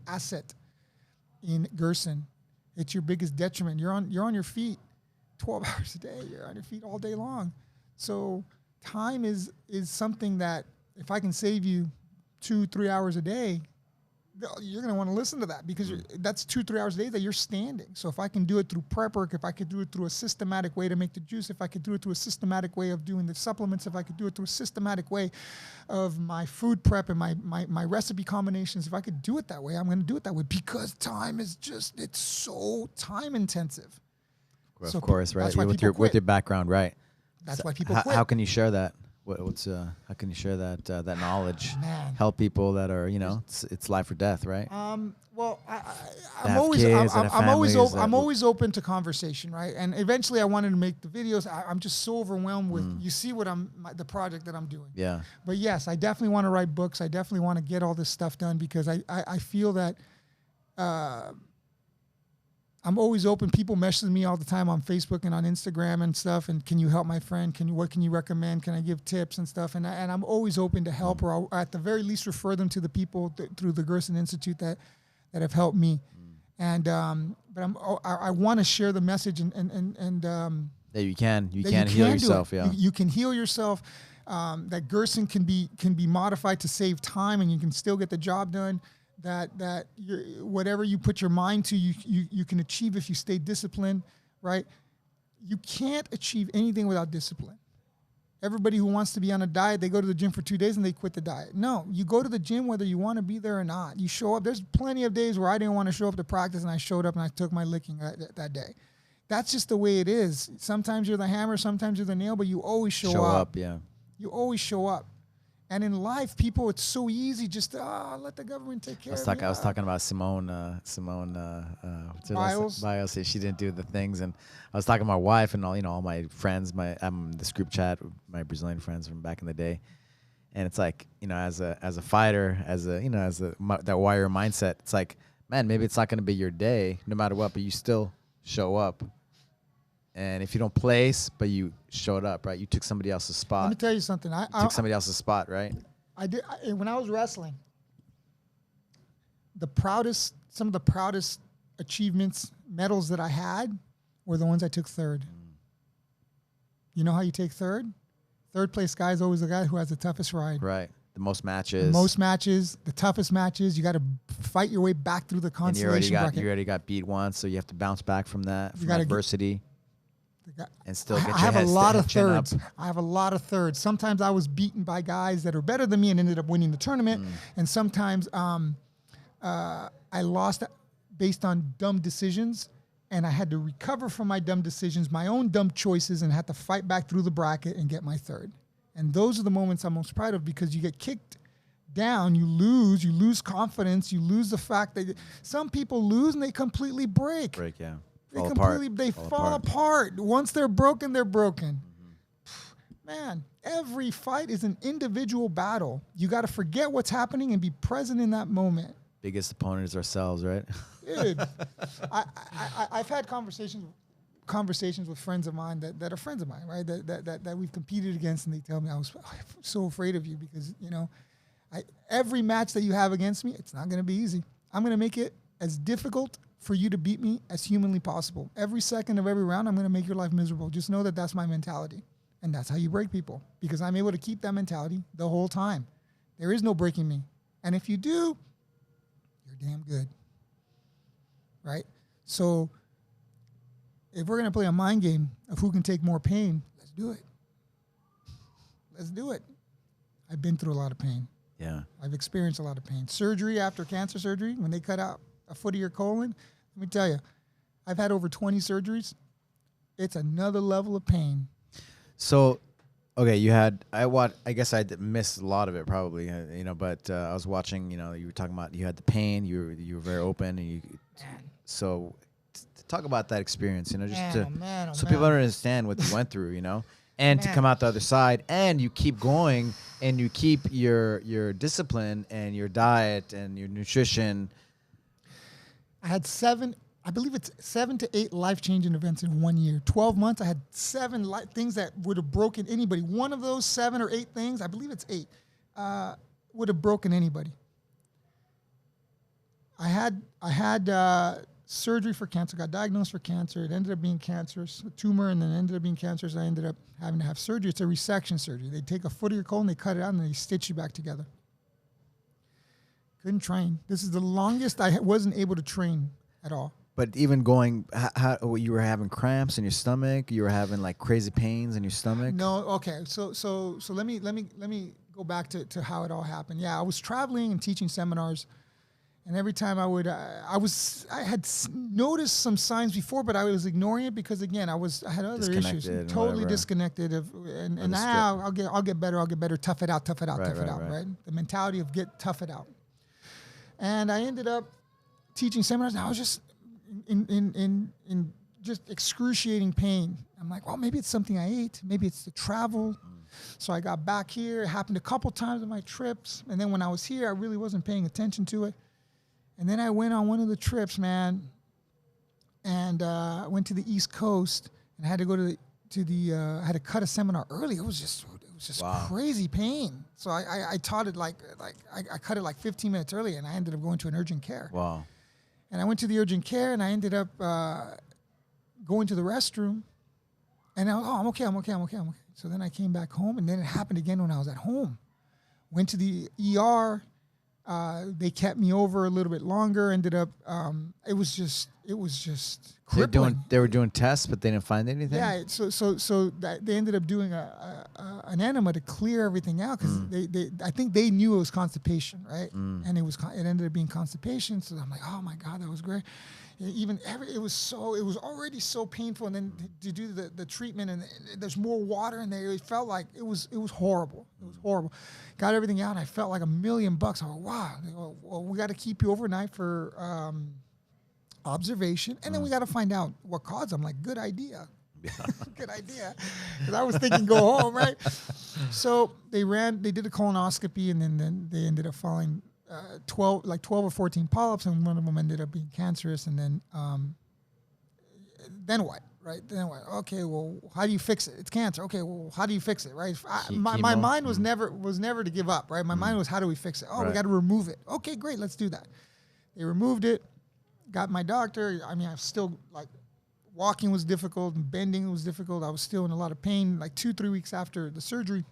asset in Gerson. It's your biggest detriment. You're on your feet 12 hours a day. You're on your feet all day long. So time is something that if I can save you 2-3 hours a day, you're going to want to listen to that, because that's 2-3 hours a day that you're standing. So if I can do it through prep work, if I could do it through a systematic way to make the juice, if I could do it through a systematic way of doing the supplements, if I could do it through a systematic way of my food prep and my recipe combinations, if I could do it that way, I'm going to do it that way, because time is it's so time intensive. Of course, right? With your background, right? That's why people quit. How can you share that? What's how can you share that knowledge? Man. Help people that are, it's life or death, right? Well, I'm always open to conversation, right? And eventually, I wanted to make the videos. I'm just so overwhelmed with you see what the project that I'm doing. Yeah. But yes, I definitely want to write books. I definitely want to get all this stuff done because I feel that I'm always open. People message me all the time on Facebook and on Instagram and stuff. And can you help my friend? What can you recommend? Can I give tips and stuff? And I'm always open to help, or I'll, at the very least, refer them to the people through the Gerson Institute that have helped me. And but I want to share the message and that you can heal yourself. Yeah, you can heal yourself. That Gerson can be modified to save time, and you can still get the job done. That whatever you put your mind to, you can achieve if you stay disciplined, right? You can't achieve anything without discipline. Everybody who wants to be on a diet, they go to the gym for 2 days and they quit the diet. No, you go to the gym whether you want to be there or not. You show up. There's plenty of days where I didn't want to show up to practice and I showed up and I took my licking that day. That's just the way it is. Sometimes you're the hammer, sometimes you're the nail, but you always show up. Yeah. You always show up. And in life, people, it's so easy just to let the government take care of it. I was talking about Simone Biles. Biles. She didn't do the things, and I was talking to my wife and all my friends. I'm in this group chat with my Brazilian friends from back in the day, and it's like as a fighter, that warrior mindset. It's like, man, maybe it's not going to be your day, no matter what, but you still show up. And if you don't place, but you showed up, right? You took somebody else's spot. Let me tell you something. I took somebody else's spot, right? I did. When I was wrestling, some of the proudest achievements, medals that I had were the ones I took third. You know how you take third? Third place guy is always the guy who has the toughest ride. Right. The most matches. The toughest matches. You got to fight your way back through the consolation bracket. You already got beat once, so you have to bounce back from that, from adversity. And still get your I have a lot of thirds. Up. I have a lot of thirds. Sometimes I was beaten by guys that are better than me and ended up winning the tournament. And sometimes I lost based on dumb decisions, and I had to recover from my dumb decisions, my own dumb choices, and had to fight back through the bracket and get my third. And those are the moments I'm most proud of because you get kicked down, you lose confidence, you lose the fact that some people lose and they completely break. Yeah. They fall apart. Once they're broken, they're broken. Man, every fight is an individual battle. You got to forget what's happening and be present in that moment. Biggest opponent is ourselves, right? Dude, I've had conversations with friends of mine that are friends of mine, right? That we've competed against, and they tell me I'm so afraid of you because every match that you have against me, it's not going to be easy. I'm going to make it as difficult for you to beat me as humanly possible. Every second of every round, I'm going to make your life miserable. Just know that that's my mentality. And that's how you break people, because I'm able to keep that mentality the whole time. There is no breaking me. And if you do, you're damn good. Right? So if we're going to play a mind game of who can take more pain, let's do it. Let's do it. I've been through a lot of pain. Yeah. I've experienced a lot of pain. Surgery after cancer surgery, when they cut out a foot of your colon, let me tell you, I've had over 20 surgeries. It's another level of pain. So, okay, I guess I missed a lot of it probably, but I was watching, you were talking about, you had the pain, you were very open, and so to talk about that experience, so people understand what you went through, and to come out the other side, and you keep going, and you keep your discipline and your diet and your nutrition. I had 7 to 8 life-changing events in 1 year. 12 months, I had 7 things that would have broken anybody. One of those 7 or 8 things, I believe it's 8, would have broken anybody. I had surgery for cancer, got diagnosed for cancer. It ended up being cancerous, a tumor, and then ended up being cancerous. I ended up having to have surgery. It's a resection surgery. They take a foot of your colon, they cut it out, and they stitch you back together. Couldn't train. This is the longest I wasn't able to train at all. But even going, how you were having cramps in your stomach? You were having like crazy pains in your stomach? No. Okay. So let me go back to how it all happened. Yeah, I was traveling and teaching seminars, And every time I would, I had noticed some signs before, but I was ignoring it because again, I had other issues, totally disconnected. And now I'll get better. Tough it out. Right? The mentality of tough it out. And I ended up teaching seminars. And I was just in just excruciating pain. I'm like, well, maybe it's something I ate. Maybe it's the travel. So I got back here. It happened a couple times on my trips. And then when I was here, I really wasn't paying attention to it. And then I went on one of the trips, man, and went to the East Coast, and I had to go I had to cut a seminar early. It was just crazy pain. So I taught it I cut it like 15 minutes early, and I ended up going to an urgent care. Wow. And I went to the urgent care, and I ended up going to the restroom, and I'm okay. So then I came back home, and then it happened again when I was at home. Went to the ER. They kept me over a little bit longer. Ended up, it was just crippling. They were doing tests, but they didn't find anything. Yeah, so they ended up doing an enema to clear everything out because I think they knew it was constipation, right? And it ended up being constipation. So I'm like, oh my God, that was great. It was already so painful, and then to do the treatment, and there's more water in there. It felt like it was horrible. It was horrible. Got everything out, and I felt like $1 million. I was like, wow. They go, well, we got to keep you overnight for observation, and then we got to find out what caused. I'm like, good idea. Good idea. Because I was thinking go home, right? So they did a colonoscopy, and then they ended up finding 12 or 14 polyps, and one of them ended up being cancerous. And then what, right? Then what? Okay, well, how do you fix it? It's cancer. Okay, well, how do you fix it, right? My mind was never to give up, right? My mind was, how do we fix it? Oh, we got to remove it. Okay, great, let's do that. They removed it. Got my doctor. I mean, I was still like, walking was difficult and bending was difficult. I was still in a lot of pain. Like 2-3 weeks after the surgery,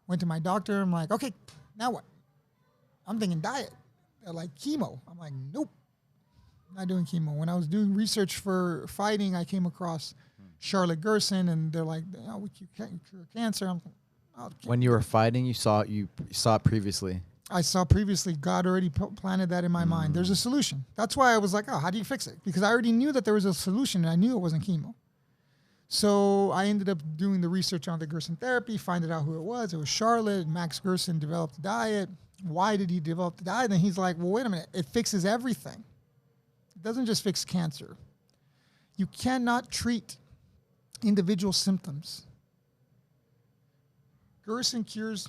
went to my doctor. I'm like, okay, now what? I'm thinking diet. They're like, chemo. I'm like, nope, not doing chemo. When I was doing research for fighting, I came across Charlotte Gerson, and they're like, oh, we cure cancer. I'm like, oh, when you were fighting, you saw it previously. I saw previously. God already planted that in my mind. There's a solution. That's why I was like, oh, how do you fix it? Because I already knew that there was a solution, and I knew it wasn't chemo. So I ended up doing the research on the Gerson therapy, finding out who it was. It was Charlotte. Max Gerson developed the diet. Why did he develop the diet? And he's like, well, wait a minute. It fixes everything. It doesn't just fix cancer. You cannot treat individual symptoms. Gerson cures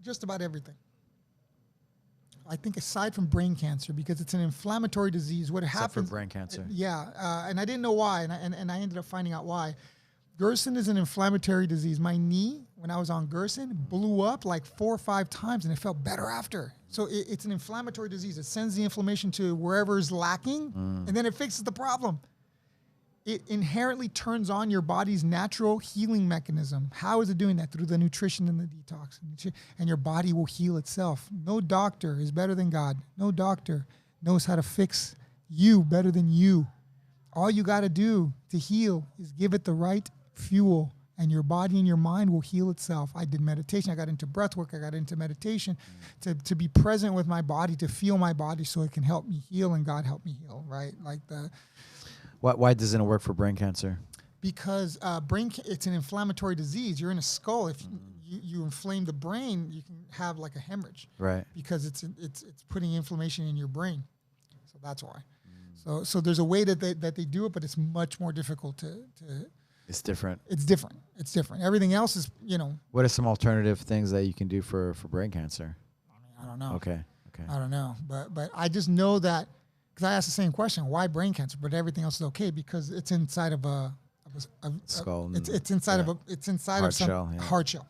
just about everything. I think aside from brain cancer, because it's an inflammatory disease. What happens? Except for brain cancer. Yeah, and I didn't know why, and I ended up finding out why. Gerson is an inflammatory disease. My knee, when I was on Gerson, blew up like 4 or 5 times, and it felt better after. So it's an inflammatory disease. It sends the inflammation to wherever is lacking, and then it fixes the problem. It inherently turns on your body's natural healing mechanism. How is it doing that? Through the nutrition and the detox. And your body will heal itself. No doctor is better than God. No doctor knows how to fix you better than you. All you got to do to heal is give it the right fuel, and your body and your mind will heal itself. I did meditation. I got into breath work. I got into meditation to be present with my body, to feel my body so it can help me heal, and God help me heal, right? Like the... Why doesn't it work for brain cancer? Because it's an inflammatory disease. You're in a skull. If you inflame the brain, you can have like a hemorrhage. Right. Because it's putting inflammation in your brain. So that's why. So there's a way that they do it, but it's much more difficult to. It's different. It's different. Everything else is, What are some alternative things that you can do for brain cancer? I don't know. Okay. I don't know, but I just know that. Because I asked the same question, why brain cancer? But everything else is okay because it's inside of a skull. It's inside of some heart shell.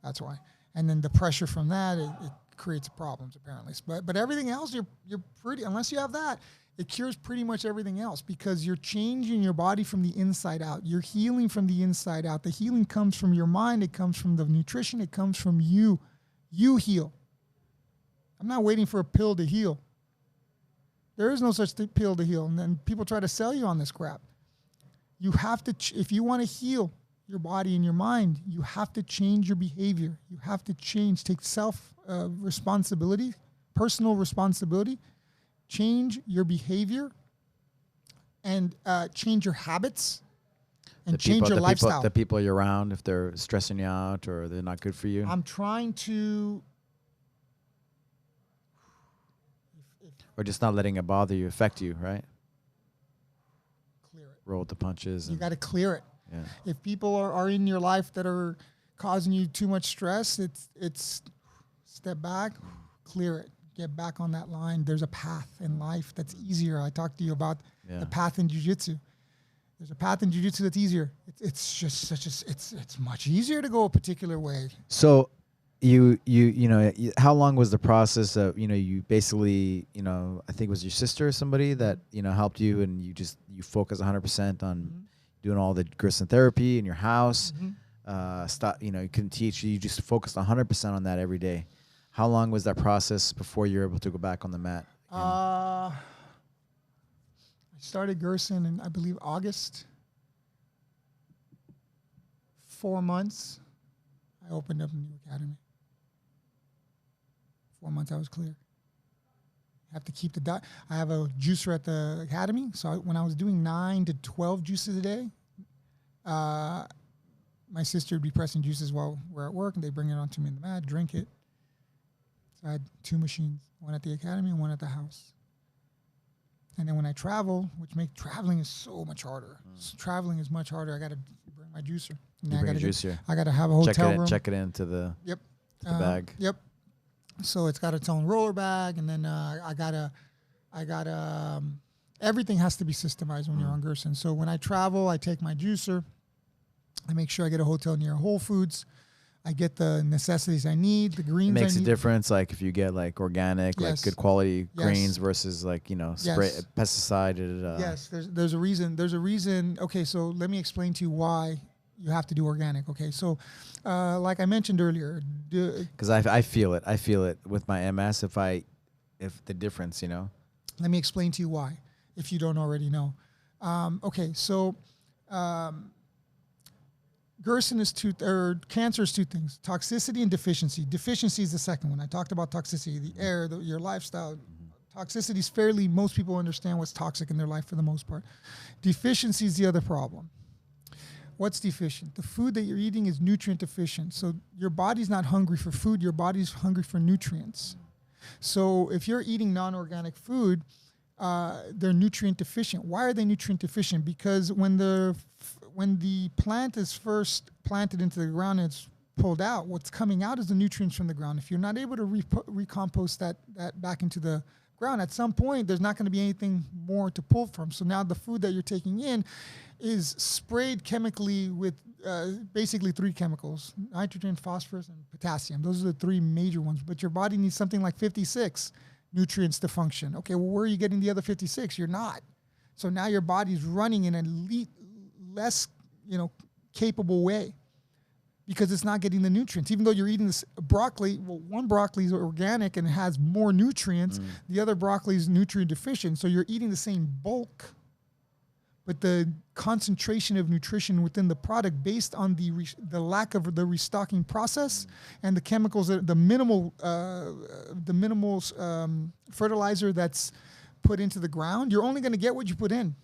That's why. And then the pressure from that it creates problems apparently. But everything else you're pretty, unless you have that, it cures pretty much everything else because you're changing your body from the inside out. You're healing from the inside out. The healing comes from your mind. It comes from the nutrition. It comes from you. You heal. I'm not waiting for a pill to heal. There is no such pill to heal. And then people try to sell you on this crap. You have to, if you want to heal your body and your mind, you have to change your behavior. You have to take responsibility, personal responsibility. Change your behavior and change your habits and change your lifestyle. The people you're around, if they're stressing you out or they're not good for you. I'm trying to... Or just not letting it bother you, affect you, right? Clear it. Roll with the punches. You got to clear it. Yeah. If people are in your life that are causing you too much stress, it's step back, clear it, get back on that line. There's a path in life that's easier. I talked to you about the path in jiu-jitsu. There's a path in jiu-jitsu that's easier. It's just it's much easier to go a particular way. So you know, how long was the process of, you know, you basically, you know, I think it was your sister or somebody that, you know, helped you, and you focus 100% on doing all the Gerson therapy in your house. You know, you couldn't teach, you just focused 100% on that every day. How long was that process before you were able to go back on the mat? I started Gerson in, I believe, August. 4 months, I opened up a new academy. 4 months, I was clear. I have to keep the diet. I have a juicer at the academy, so when I was doing 9 to 12 juices a day, my sister would be pressing juices while we're at work, and they bring it onto me in the mat, drink it. So I had 2 machines, one at the academy and one at the house. And then when I travel, traveling is so much harder. Traveling is much harder. I got to bring my juicer. And You bring a juicer. I got to have a hotel room. Check it into the bag. Yep. So it's got its own roller bag, and then I gotta everything has to be systemized when you're on Gerson. So when I travel, I take my juicer. I make sure I get a hotel near Whole Foods. I get the necessities I need, the greens. It makes a difference, like if you get like organic, Yes. like good quality Yes. greens versus like, you know, spray Yes. pesticide. Yes, there's a reason. There's a reason. Okay, so let me explain to you why you have to do organic. Okay, so like I mentioned earlier, Because I feel it. I feel it with my MS. If the difference, you know. let me explain to you why, if you don't already know. Okay, so Gerson is cancer is 2 things: toxicity and deficiency. Deficiency is the second one. I talked about toxicity, the air, your lifestyle. Toxicity is most people understand what's toxic in their life for the most part. Deficiency is the other problem. What's deficient? The food that you're eating is nutrient deficient. So your body's not hungry for food, your body's hungry for nutrients. So if you're eating non-organic food, they're nutrient deficient. Why are they nutrient deficient? Because when the plant is first planted into the ground and it's pulled out, what's coming out is the nutrients from the ground. If you're not able to recompost that back into the ground, at some point there's not going to be anything more to pull from. So now the food that you're taking in is sprayed chemically with basically 3 chemicals: nitrogen, phosphorus, and potassium. Those are the 3 major ones. But your body needs something like 56 nutrients to function. Okay, well, where are you getting the other 56? You're not. So now your body's running in a less, capable way because it's not getting the nutrients. Even though you're eating this broccoli, well, one broccoli is organic and has more nutrients. The other broccoli is nutrient deficient. So you're eating the same bulk, but the concentration of nutrition within the product, based on the lack of the restocking process and the chemicals, the minimal fertilizer that's put into the ground, you're only going to get what you put in.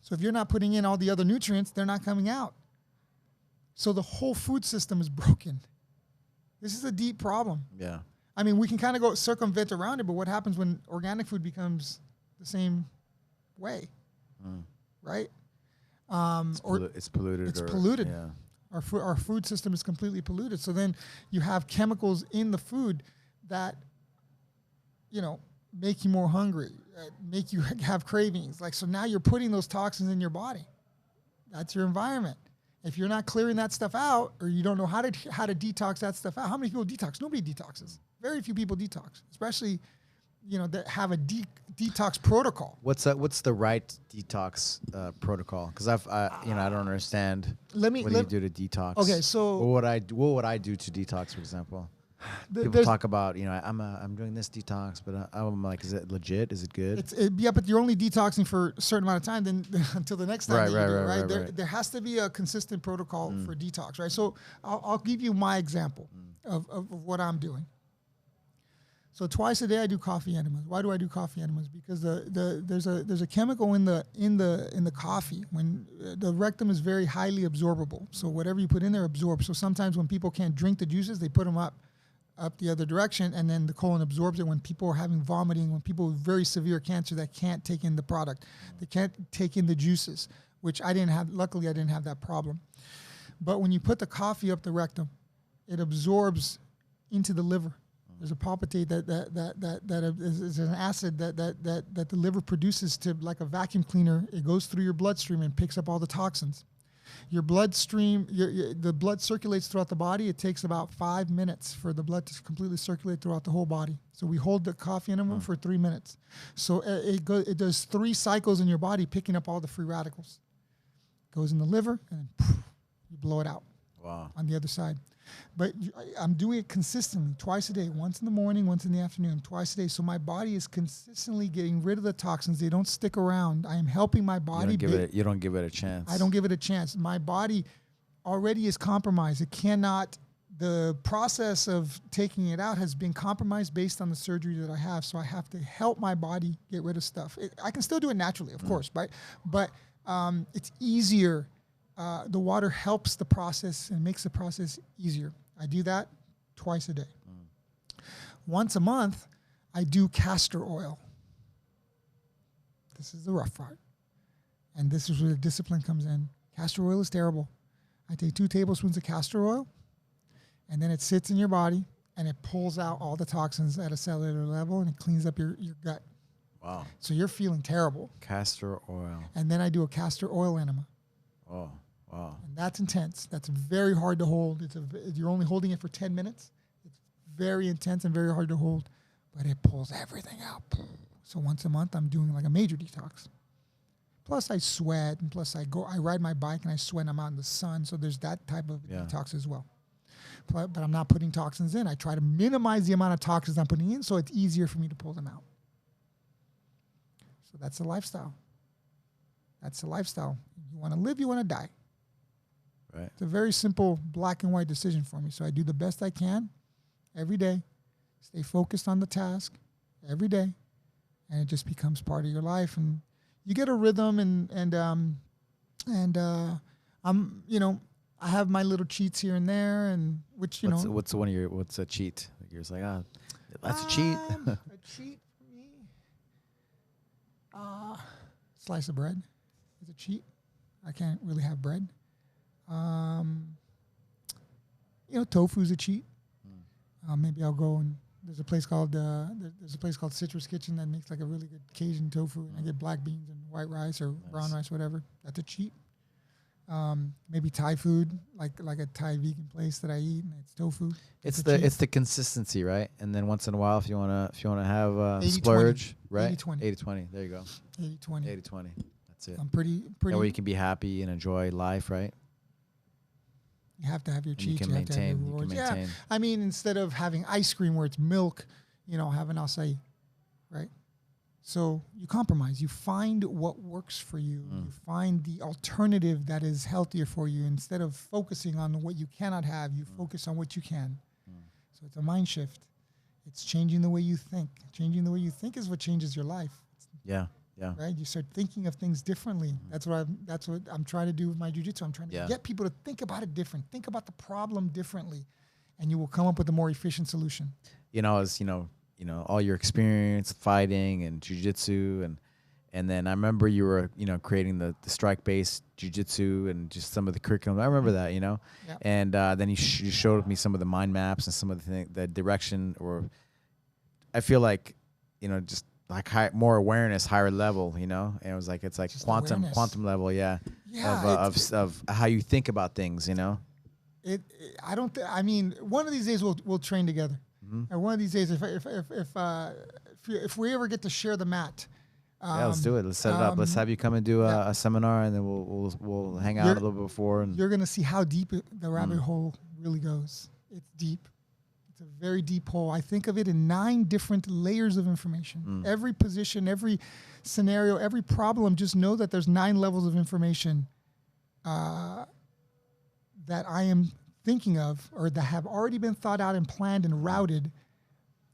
So if you're not putting in all the other nutrients, they're not coming out. So the whole food system is broken. This is a deep problem. Yeah. I mean, we can kind of go circumvent around it, but what happens when organic food becomes the same way? Right? It's polluted. It's polluted. Yeah. Our food system is completely polluted. So then you have chemicals in the food that, make you more hungry, make you have cravings. So now you're putting those toxins in your body. That's your environment. If you're not clearing that stuff out, or you don't know how to detox that stuff out, how many people detox? Nobody detoxes. Very few people detox, especially that have a detox protocol. What's the right detox protocol? Because I don't understand. What do you do to detox? Okay, so what would I do to detox, for example? People talk about, I'm doing this detox, but I'm like, is it legit? Is it good? But you're only detoxing for a certain amount of time, then until the next time. Right. There has to be a consistent protocol for detox, right? So I'll give you my example of what I'm doing. So twice a day I do coffee enemas. Why do I do coffee enemas? Because there's a chemical in the coffee when the rectum is very highly absorbable. So whatever you put in there absorbs. So sometimes when people can't drink the juices, they put them up the other direction, and then the colon absorbs it. When people are having vomiting, when people with very severe cancer that can't take in the product, they can't take in the juices, which I didn't have. Luckily, I didn't have that problem. But when you put the coffee up the rectum, it absorbs into the liver. There's a palpitate that is an acid that the liver produces to, like a vacuum cleaner. It goes through your bloodstream and picks up all the toxins. Your bloodstream, the blood circulates throughout the body. It takes about 5 minutes for the blood to completely circulate throughout the whole body. So we hold the coffee enema for 3 minutes. So it does 3 cycles in your body, picking up all the free radicals. Goes in the liver, and then you blow it out. Wow. On the other side. But I'm doing it consistently, twice a day, once in the morning, once in the afternoon, twice a day. So my body is consistently getting rid of the toxins. They don't stick around. I am helping my body. You don't give it a chance. I don't give it a chance. My body already is compromised. It cannot, the process of taking it out has been compromised based on the surgery that I have. So I have to help my body get rid of stuff. I can still do it naturally, of course, right? But it's easier. The water helps the process and makes the process easier. I do that twice a day. Once a month, I do castor oil. This is the rough part. And this is where the discipline comes in. Castor oil is terrible. I take 2 tablespoons of castor oil, and then it sits in your body, and it pulls out all the toxins at a cellular level, and it cleans up your gut. Wow. So you're feeling terrible. Castor oil. And then I do a castor oil enema. Oh. Wow. And that's intense. That's very hard to hold. You're only holding it for 10 minutes. It's very intense and very hard to hold, but it pulls everything out. So once a month, I'm doing like a major detox. Plus, I sweat, and plus I ride my bike and I sweat. And I'm out in the sun, so there's that type of detox as well. But I'm not putting toxins in. I try to minimize the amount of toxins I'm putting in, so it's easier for me to pull them out. So that's the lifestyle. That's the lifestyle. You want to live, you want to die. Right. It's a very simple black and white decision for me. So I do the best I can every day, stay focused on the task every day, and it just becomes part of your life. And you get a rhythm, and I'm, I have my little cheats here and there, and which, what's a cheat? You're just like, that's a cheat. A cheat for me, slice of bread is a cheat. I can't really have bread. Tofu's a cheat. Maybe I'll go, and there's a place called Citrus Kitchen that makes like a really good Cajun tofu, and I get black beans and white rice or brown rice, whatever. That's a cheat. Maybe Thai food, like a Thai vegan place that I eat, and it's tofu. It's the consistency, right? And then once in a while, if you wanna have splurge, right? 80-20. 80-20. There you go. 80-20. 80-20. That's it. I'm pretty. That way you can be happy and enjoy life, right? You have to have your cheats. You can maintain. Yeah, I mean, instead of having ice cream where it's milk, have an acai, right? So you compromise. You find what works for you. You find the alternative that is healthier for you. Instead of focusing on what you cannot have, you focus on what you can. So it's a mind shift. It's changing the way you think. Changing the way you think is what changes your life. Yeah. Right? You start thinking of things differently. That's what I'm trying to do with my jiu-jitsu. I'm trying to get people to think about it different. Think about the problem differently, and you will come up with a more efficient solution. All your experience fighting and jiu-jitsu, and then I remember you were creating the strike-based jiu-jitsu and just some of the curriculum. I remember that, and then you showed me some of the mind maps and some of the direction, or I feel like just like more awareness, higher level, and it was like, it's like just quantum level, of how you think about things, I mean, one of these days we'll train together. And one of these days, if we ever get to share the mat, let's do it. Let's set it up. Let's have you come and do a seminar, and then we'll hang out a little bit before. And you're gonna see how deep the rabbit hole really goes. It's deep. It's a very deep hole. I think of it in 9 different layers of information. Every position, every scenario, every problem. Just know that there's 9 levels of information that I am thinking of, or that have already been thought out and planned and routed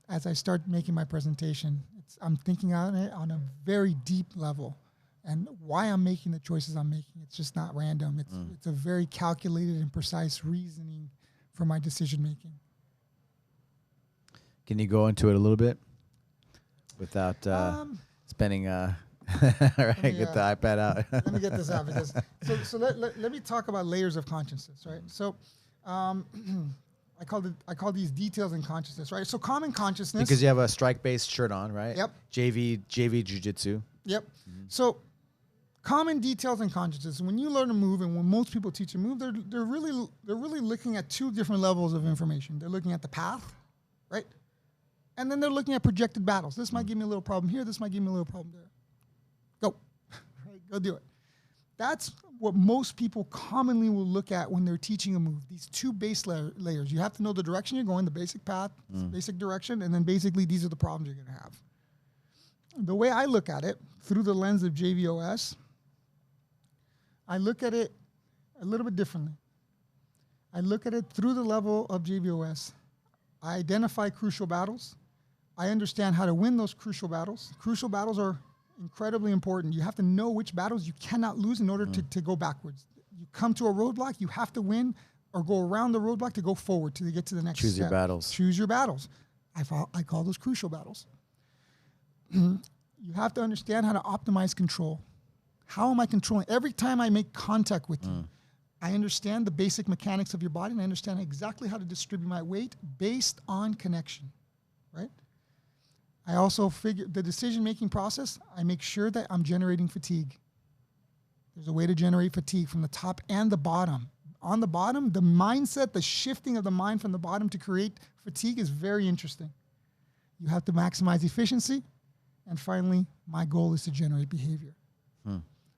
as I start making my presentation. I'm thinking on it on a very deep level, and why I'm making the choices I'm making. It's just not random. It's a very calculated and precise reasoning for my decision making. Can you go into it a little bit without spending? Right, get the iPad out. Let me get this out because so let me talk about layers of consciousness, right? So, I call these details in consciousness, right? So common consciousness. Because you have a strike-based shirt on, right? Yep. JV Jiu-Jitsu. Yep. So common details in consciousness. When you learn a move, and when most people teach a move, they're really looking at two different levels of information. They're looking at the path, right? And then they're looking at projected battles. This might give me a little problem here. This might give me a little problem there. Go. Right? Go do it. That's what most people commonly will look at when they're teaching a move. These two base layers. You have to know the direction you're going, the basic path, basic direction, and then basically these are the problems you're going to have. The way I look at it, through the lens of JVOS, I look at it a little bit differently. I look at it through the level of JVOS. I identify crucial battles. I understand how to win those crucial battles. Crucial battles are incredibly important. You have to know which battles you cannot lose in order to go backwards. You come to a roadblock, you have to win or go around the roadblock to go forward to get to the next step. Choose your battles. Choose your battles. I call those crucial battles. You have to understand how to optimize control. How am I controlling? Every time I make contact with you, I understand the basic mechanics of your body, and I understand exactly how to distribute my weight based on connection, right? I also figure the decision-making process, I make sure that I'm generating fatigue. There's a way to generate fatigue from the top and the bottom. On the bottom, the mindset, the shifting of the mind from the bottom to create fatigue is very interesting. You have to maximize efficiency. And finally, my goal is to generate behavior.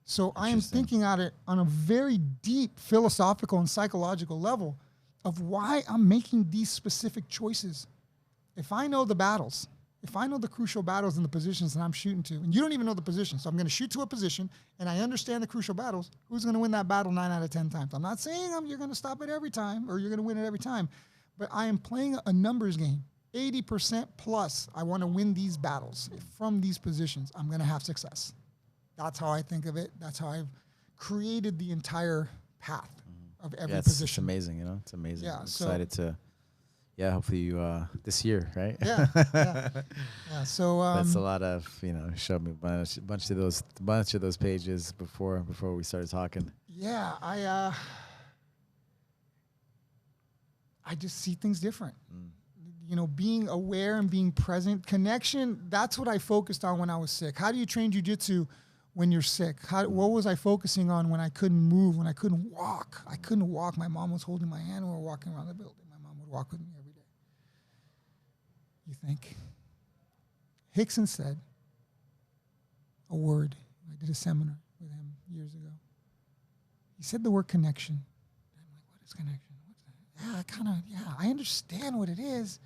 So I am thinking at it on a very deep philosophical and psychological level of why I'm making these specific choices. If I know the battles, if I know the crucial battles and the positions that I'm shooting to, and you don't even know the position, so I'm going to shoot to a position, and I understand the crucial battles, who's going to win that battle 9 out of 10 times? I'm not saying you're going to stop it every time or you're going to win it every time, but I am playing a numbers game. 80% plus, I want to win these battles. From these positions, I'm going to have success. That's how I think of it. That's how I've created the entire path of every position. It's amazing, you know? It's amazing. Yeah, I'm excited to, hopefully you, this year, right? Yeah. So that's a lot of, showed me a bunch of those pages before we started talking. Yeah, I just see things different. Being aware and being present, connection, that's what I focused on when I was sick. How do you train jiu-jitsu when you're sick? What was I focusing on when I couldn't move, when I couldn't walk? I couldn't walk. My mom was holding my hand when we were walking around the building. My mom would walk with me every day. You think? Hickson said a word. I did a seminar with him years ago. He said the word connection. I'm like, what is connection? What's that? I understand what it is.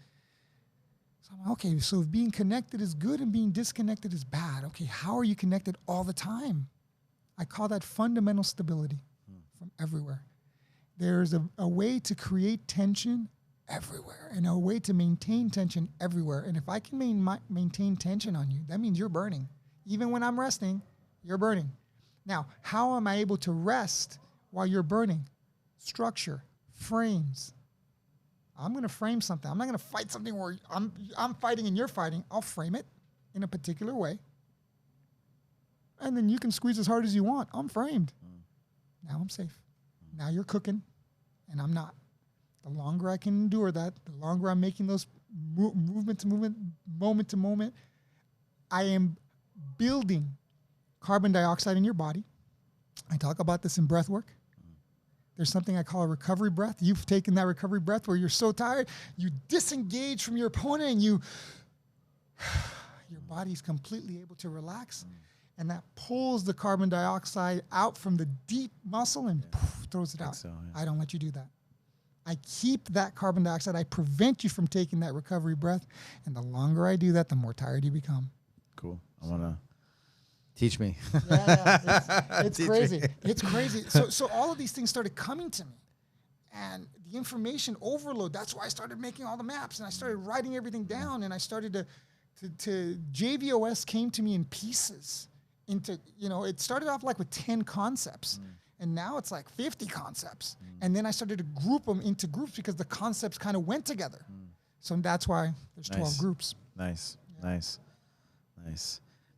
So I'm like, okay, so if being connected is good and being disconnected is bad. Okay, how are you connected all the time? I call that fundamental stability from everywhere. There's a way to create tension everywhere and a way to maintain tension everywhere. And if I can maintain tension on you, that means you're burning. Even when I'm resting, you're burning. Now, how am I able to rest while you're burning? Structure, frames. I'm going to frame something. I'm not going to fight something where I'm fighting and you're fighting. I'll frame it in a particular way. And then you can squeeze as hard as you want. I'm framed. Now I'm safe. Now you're cooking and I'm not. The longer I can endure that, the longer I'm making those movement to movement, moment to moment, I am building carbon dioxide in your body. I talk about this in breath work. There's something I call a recovery breath. You've taken that recovery breath where you're so tired, you disengage from your opponent and your body's completely able to relax. And that pulls the carbon dioxide out from the deep muscle and throws it out. So, yeah. I don't let you do that. I keep that carbon dioxide. I prevent you from taking that recovery breath. And the longer I do that, the more tired you become. Cool. I want to teach me. Yeah. It's crazy. It's crazy. So all of these things started coming to me. And the information overload, that's why I started making all the maps, and I started writing everything down, and I started to JVOS came to me in pieces into, it started off like with 10 concepts, and now it's like 50 concepts. And then I started to group them into groups because the concepts kind of went together. So that's why there's 12 groups. Nice.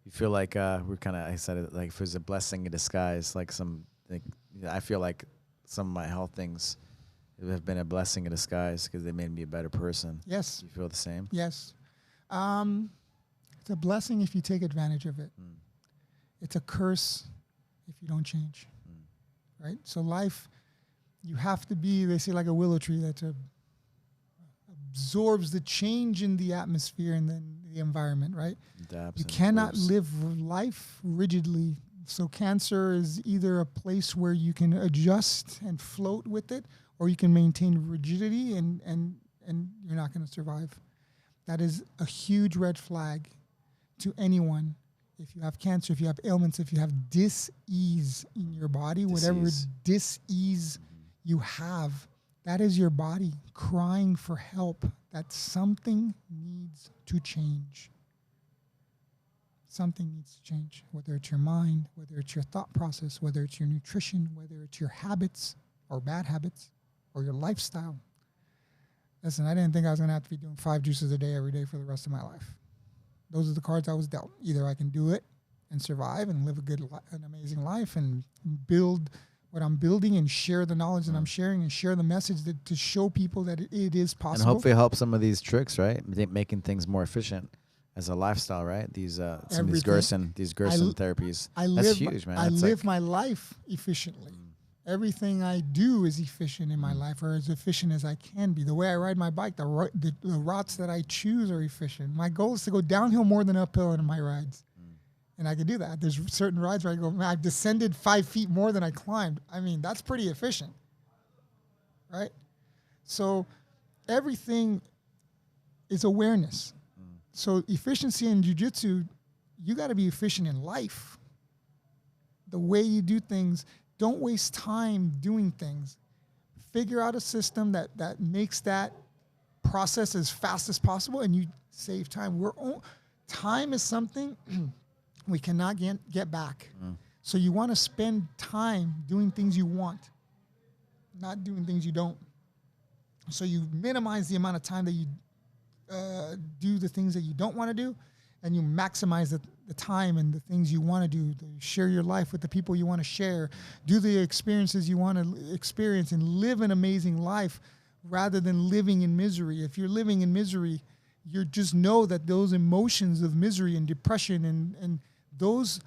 You feel like we're kind of, I said it, like if it was a blessing in disguise, I feel like some of my health things have been a blessing in disguise because they made me a better person. Yes. You feel the same? Yes. It's a blessing if you take advantage of it. It's a curse if you don't change. Right? So life, you have to be, they say, like a willow tree that absorbs the change in the atmosphere and then the environment, right? You cannot live life rigidly. So cancer is either a place where you can adjust and float with it, or you can maintain rigidity and you're not going to survive. That is a huge red flag to anyone. If you have cancer, if you have ailments, if you have dis-ease in your body, whatever dis-ease you have, that is your body crying for help, that something needs to change. Something needs to change, whether it's your mind, whether it's your thought process, whether it's your nutrition, whether it's your habits or bad habits or your lifestyle. Listen, I didn't think I was going to have to be doing 5 juices a day every day for the rest of my life. Those are the cards I was dealt. Either I can do it and survive and live an amazing life and build what I'm building and share the knowledge that I'm sharing and share the message to show people that it is possible. And hopefully help some of these tricks, right? Making things more efficient as a lifestyle, right? These Gerson therapies. That's huge, man. I live my life efficiently. Everything I do is efficient in my life, or as efficient as I can be. The way I ride my bike, the routes that I choose are efficient. My goal is to go downhill more than uphill in my rides. And I can do that. There's certain rides where I go, man, I've descended 5 feet more than I climbed. I mean, that's pretty efficient, right? So everything is awareness. So efficiency in jiu-jitsu, you got to be efficient in life. The way you do things, don't waste time doing things. Figure out a system that makes that process as fast as possible, and you save time. Time is something we cannot get back. So you want to spend time doing things you want, not doing things you don't. So you minimize the amount of time that you do the things that you don't want to do, and you maximize the time and the things you want to do. Share your life with the people you want to share. Do the experiences you want to experience and live an amazing life rather than living in misery. If you're living in misery, you just know that those emotions of misery and depression and those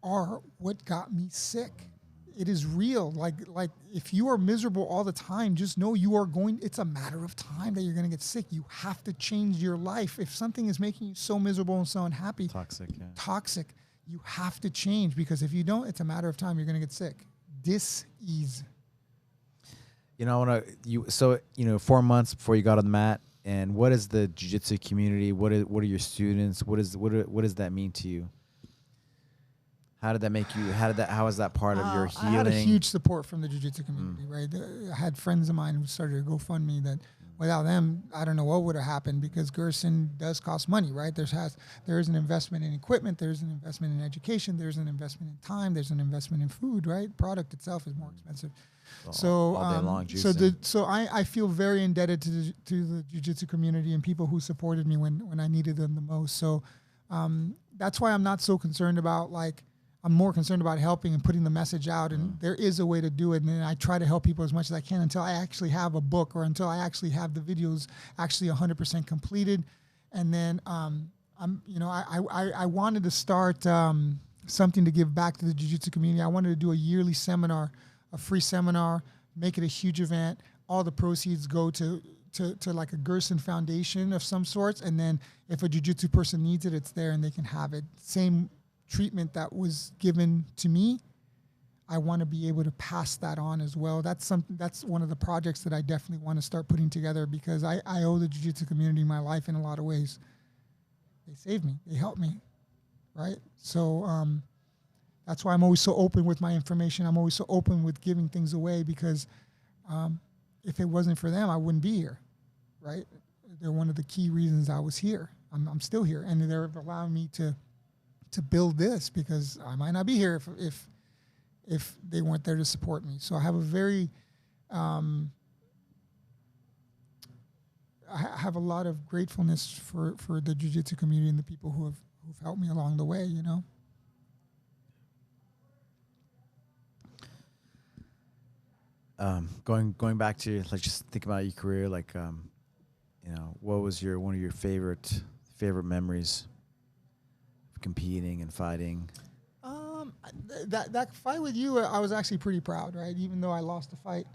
are what got me sick. It is real. Like if you are miserable all the time, just know it's a matter of time that you're going to get sick. You have to change your life. If something is making you so miserable and so unhappy, toxic, you have to change, because if you don't, it's a matter of time. You're going to get sick. Dis-ease. 4 months before you got on the mat, and what is the jiu-jitsu community? What are your students? What does that mean to you? How did that make you? How is that part of your healing? I had a huge support from the jiu-jitsu community, right? I had friends of mine who started a GoFundMe that without them, I don't know what would have happened, because Gerson does cost money, right? There is an investment in equipment, there's an investment in education, there's an investment in time, there's an investment in food, right? Product itself is more expensive. So I feel very indebted to the jiu-jitsu community and people who supported me when I needed them the most. So that's why I'm not so concerned about I'm more concerned about helping and putting the message out, and there is a way to do it. And then I try to help people as much as I can until I actually have a book, or until I actually have the videos actually 100% completed. And then I wanted to start something to give back to the jiu-jitsu community. I wanted to do a yearly seminar, a free seminar, make it a huge event. All the proceeds go to like a Gerson foundation of some sorts, and then if a jiu-jitsu person needs it, it's there and they can have it. Same treatment that was given to me, I want to be able to pass that on as well. That's one of the projects that I definitely want to start putting together, because I owe the jiu-jitsu community my life in a lot of ways. They saved me, they helped me, right? So that's why I'm always so open with my information. I'm always so open with giving things away, because if it wasn't for them, I wouldn't be here, right? They're one of the key reasons I was here. I'm still here, and they're allowing me to build this, because I might not be here if they weren't there to support me. So I have a very I have a lot of gratefulness for the jiu-jitsu community and the people who've helped me along the way, you know. Going back to, like, just think about your career, like, you know, what was one of your favorite memories of competing and fighting? That fight with you, I was actually pretty proud, right? Even though I lost the fight,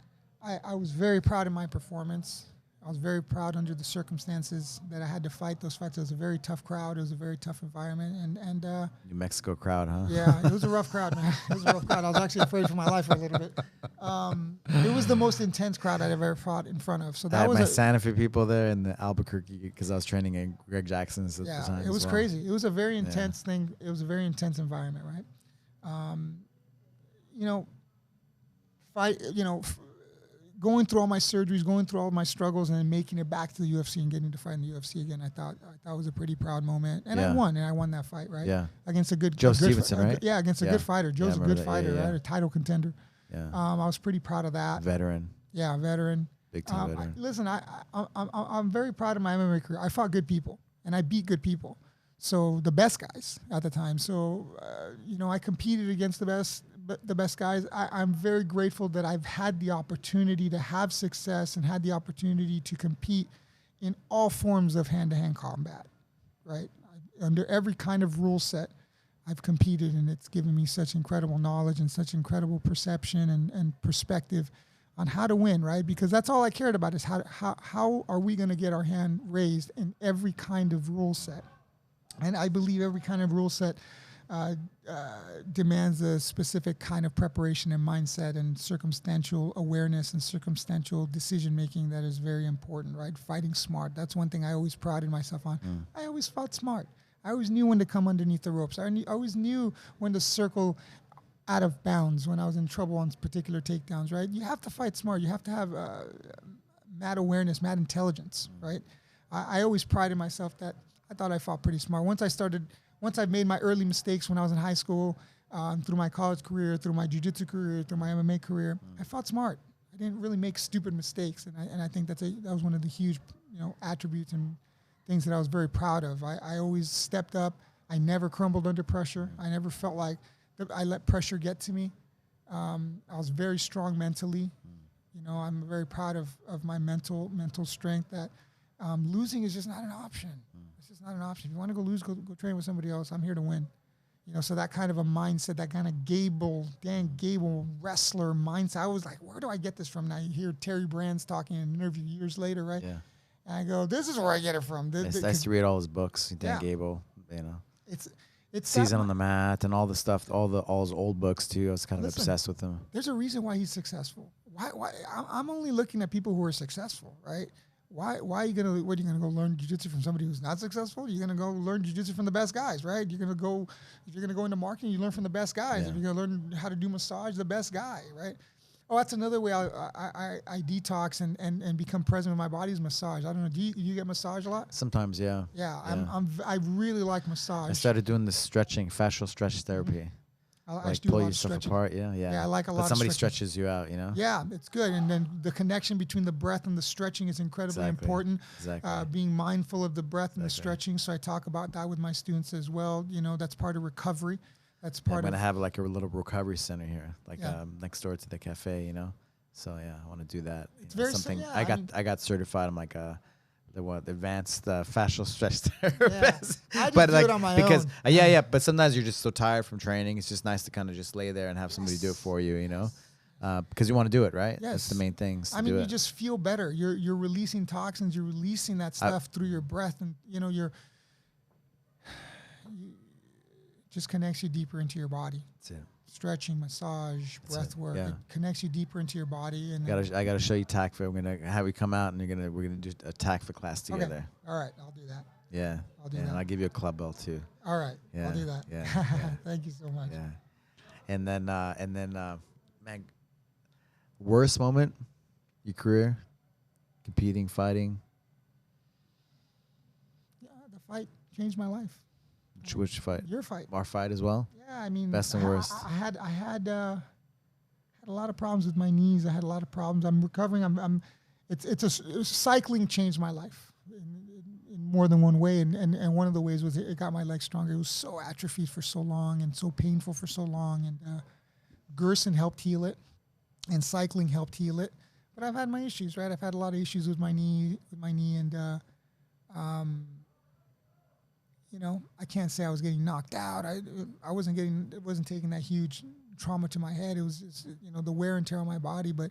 I was very proud of my performance. I was very proud under the circumstances that I had to fight those fights. It was a very tough crowd. It was a very tough environment. And New Mexico crowd, huh? Yeah, it was a rough crowd, man. It was a rough crowd. I was actually afraid for my life for a little bit. It was the most intense crowd I'd ever fought in front of. So that I had was my Santa Fe people there in the Albuquerque, because I was training at Greg Jackson's at the time. It was crazy. It was a very intense thing. It was a very intense environment, right? You know, going through all my surgeries, going through all my struggles, and then making it back to the UFC and getting to fight in the UFC again, I thought was a pretty proud moment. And I won that fight, right? Yeah. Against a good Joe Stevenson, right? Yeah, against a good fighter. Joe's a good fighter, right? A title contender. Yeah. I was pretty proud of that. Veteran. Yeah, veteran. Big time veteran. Listen, I'm very proud of my MMA career. I fought good people, and I beat good people. So the best guys at the time. So, I competed against the best guys. I'm very grateful that I've had the opportunity to have success and had the opportunity to compete in all forms of hand-to-hand combat, right? Under every kind of rule set, I've competed, and it's given me such incredible knowledge and such incredible perception and perspective on how to win, right? Because that's all I cared about, is how are we going to get our hand raised in every kind of rule set. And I believe every kind of rule set demands a specific kind of preparation and mindset and circumstantial awareness and circumstantial decision-making that is very important, right? Fighting smart. That's one thing I always prided myself on. I always fought smart. I always knew when to come underneath the ropes. I always knew when to circle out of bounds when I was in trouble on particular takedowns, right? You have to fight smart. You have to have mad awareness, mad intelligence, right? I always prided myself that I thought I fought pretty smart. Once I made my early mistakes when I was in high school, through my college career, through my jiu-jitsu career, through my MMA career, I fought smart. I didn't really make stupid mistakes, and I think that was one of the huge, attributes and things that I was very proud of. I always stepped up. I never crumbled under pressure. I never felt like I let pressure get to me. I was very strong mentally. I'm very proud of my mental strength. That losing is just not an option. It's not an option. If you want to go lose, go train with somebody else. I'm here to win. So that kind of a mindset, that kind of Dan Gable wrestler mindset. I was like, where do I get this from? Now you hear Terry Brands talking in an interview years later, right? Yeah. And I go, this is where I get it from. I used to read all his books, Dan Gable. It's Season on the Mat and all the stuff, all his old books too. I was kind of obsessed with him. There's a reason why he's successful. Why? I'm only looking at people who are successful, right? Why are you gonna? What are you gonna go learn jiu-jitsu from somebody who's not successful? You're gonna go learn jiu-jitsu from the best guys, right? If you're gonna go into marketing, you learn from the best guys. If you're gonna learn how to do massage, the best guy, right? Oh, that's another way I detox and become present with my body is massage. I don't know. Do you get massage a lot? Sometimes, yeah. Yeah, I really like massage. I started doing this stretching, fascial stretch therapy. I like pull yourself apart, yeah. Yeah, I like a lot. But somebody of stretches you out, Yeah, it's good, and then the connection between the breath and the stretching is incredibly important. Exactly. Being mindful of the breath and the stretching. So I talk about that with my students as well. That's part of recovery. That's part. I'm gonna have like a little recovery center here, like next door to the cafe. So yeah, I want to do that. It's very something. Yeah, I got certified. I'm like the advanced fascial stretch therapist. Yeah. I just do it on my own. But sometimes you're just so tired from training. It's just nice to kind of just lay there and have somebody do it for you, because you want to do it, right? Yes. That's the main thing. You just feel better. You're releasing toxins. You're releasing that stuff through your breath, and you just connects you deeper into your body. That's it. Stretching, massage, breath work. Yeah. It connects you deeper into your body. And I gotta show you TACFA. I'm gonna have you come out and we're gonna do a TACFA class together. Okay. All right, I'll do that. Yeah. I'll do that. And I'll give you a club belt too. All right. Yeah. I'll do that. Yeah. Thank you so much. Yeah. And then man, worst moment Your career, competing, fighting. Yeah, the fight changed my life. Which fight? Your fight. Our fight as well. Yeah, I mean, Best and worst. I had a lot of problems with my knees. I had a lot of problems. I'm recovering. Cycling changed my life in more than one way, and one of the ways was it got my legs stronger. It was so atrophied for so long and so painful for so long, and Gerson helped heal it, and cycling helped heal it. But I've had my issues, right? I've had a lot of issues with my knee, and you know, I can't say I was getting knocked out. I wasn't taking that huge trauma to my head. It was just, you know, the wear and tear on my body. But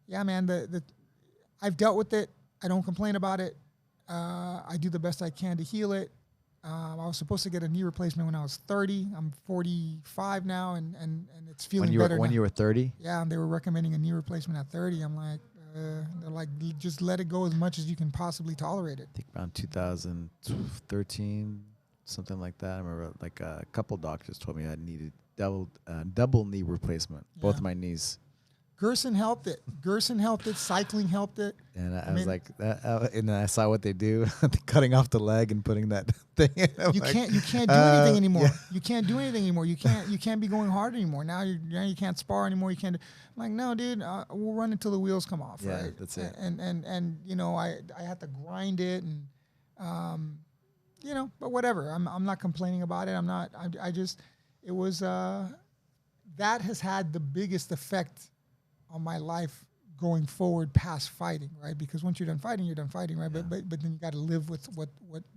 yeah, man, I've dealt with it. I don't complain about it. I do the best I can to heal it. I was supposed to get a knee replacement when I was 30. I'm 45 now, and it's feeling better. When you were 30? Yeah, and they were recommending a knee replacement at 30. I'm like, they're like, just let it go as much as you can possibly tolerate it. I think around 2013, something like that. I remember like a couple doctors told me I needed double knee replacement, both of my knees. Gerson helped it. Cycling helped it. And I was like, and then I saw what they do, cutting off the leg and putting that thing in. You can't do anything anymore. Yeah. You can't do anything anymore. You can't be going hard anymore. Now you can't spar anymore. You can't. I'm like, no, dude, we'll run until the wheels come off. Yeah, right? That's it. And you know, I had to grind it, and you know, but whatever. I'm not complaining about it. It was that has had the biggest effect on my life going forward past fighting, right? Because once you're done fighting, right? Yeah. But then you got to live with what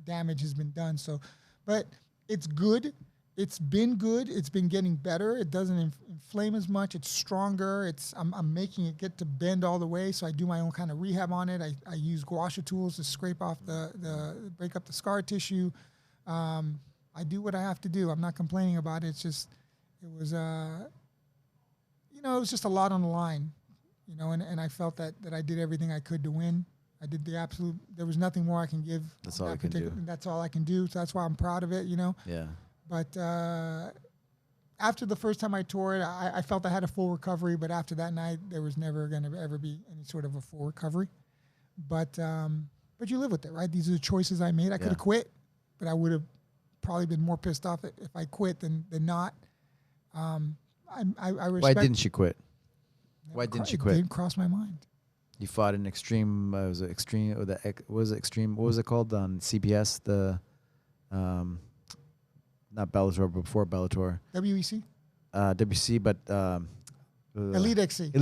damage has been done. So, but it's good. It's been good. It's been getting better. It doesn't inflame as much. It's stronger. I'm making it get to bend all the way. So I do my own kind of rehab on it. I use gua sha tools to scrape off break up the scar tissue. I do what I have to do. I'm not complaining about it. It was just a lot on the line, you know, and I felt that I did everything I could to win. I did the absolute. There was nothing more I can give. That's all I can do. That's all I can do. So that's why I'm proud of it, you know. Yeah. But after the first time I tore it, I felt I had a full recovery. But after that night, there was never going to ever be any sort of a full recovery. But you live with it, right? These are the choices I made. I could have quit, but I would have probably been more pissed off if I quit than not. I respect. Why didn't you quit? Why didn't you quit? It didn't cross my mind. You fought an extreme. Was it extreme? Or was it extreme? What was it called on CBS? Not Bellator, but before Bellator. WEC. WC, but EliteXC.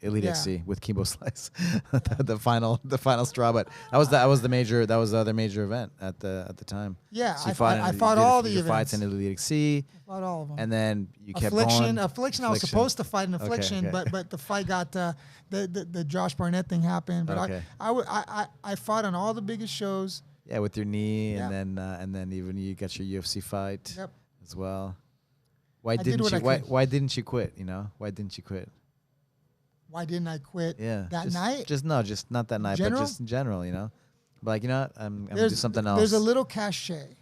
EliteXC with Kimbo Slice, the final straw. But that was the other major event at the time. Yeah, so I fought all the events. Fights in EliteXC. I fought all of them. And then you kept going. Affliction. I was supposed to fight in Affliction, okay. but the fight got the Josh Barnett thing happened. But okay. I fought on all the biggest shows. Yeah, with your knee, and then even you got your UFC fight as well. Why didn't you quit? You know, why didn't you quit? Why didn't I quit? Yeah, night? Just not that night, but just in general. You know, but like, you know what? I'm gonna do something else. There's a little cachet.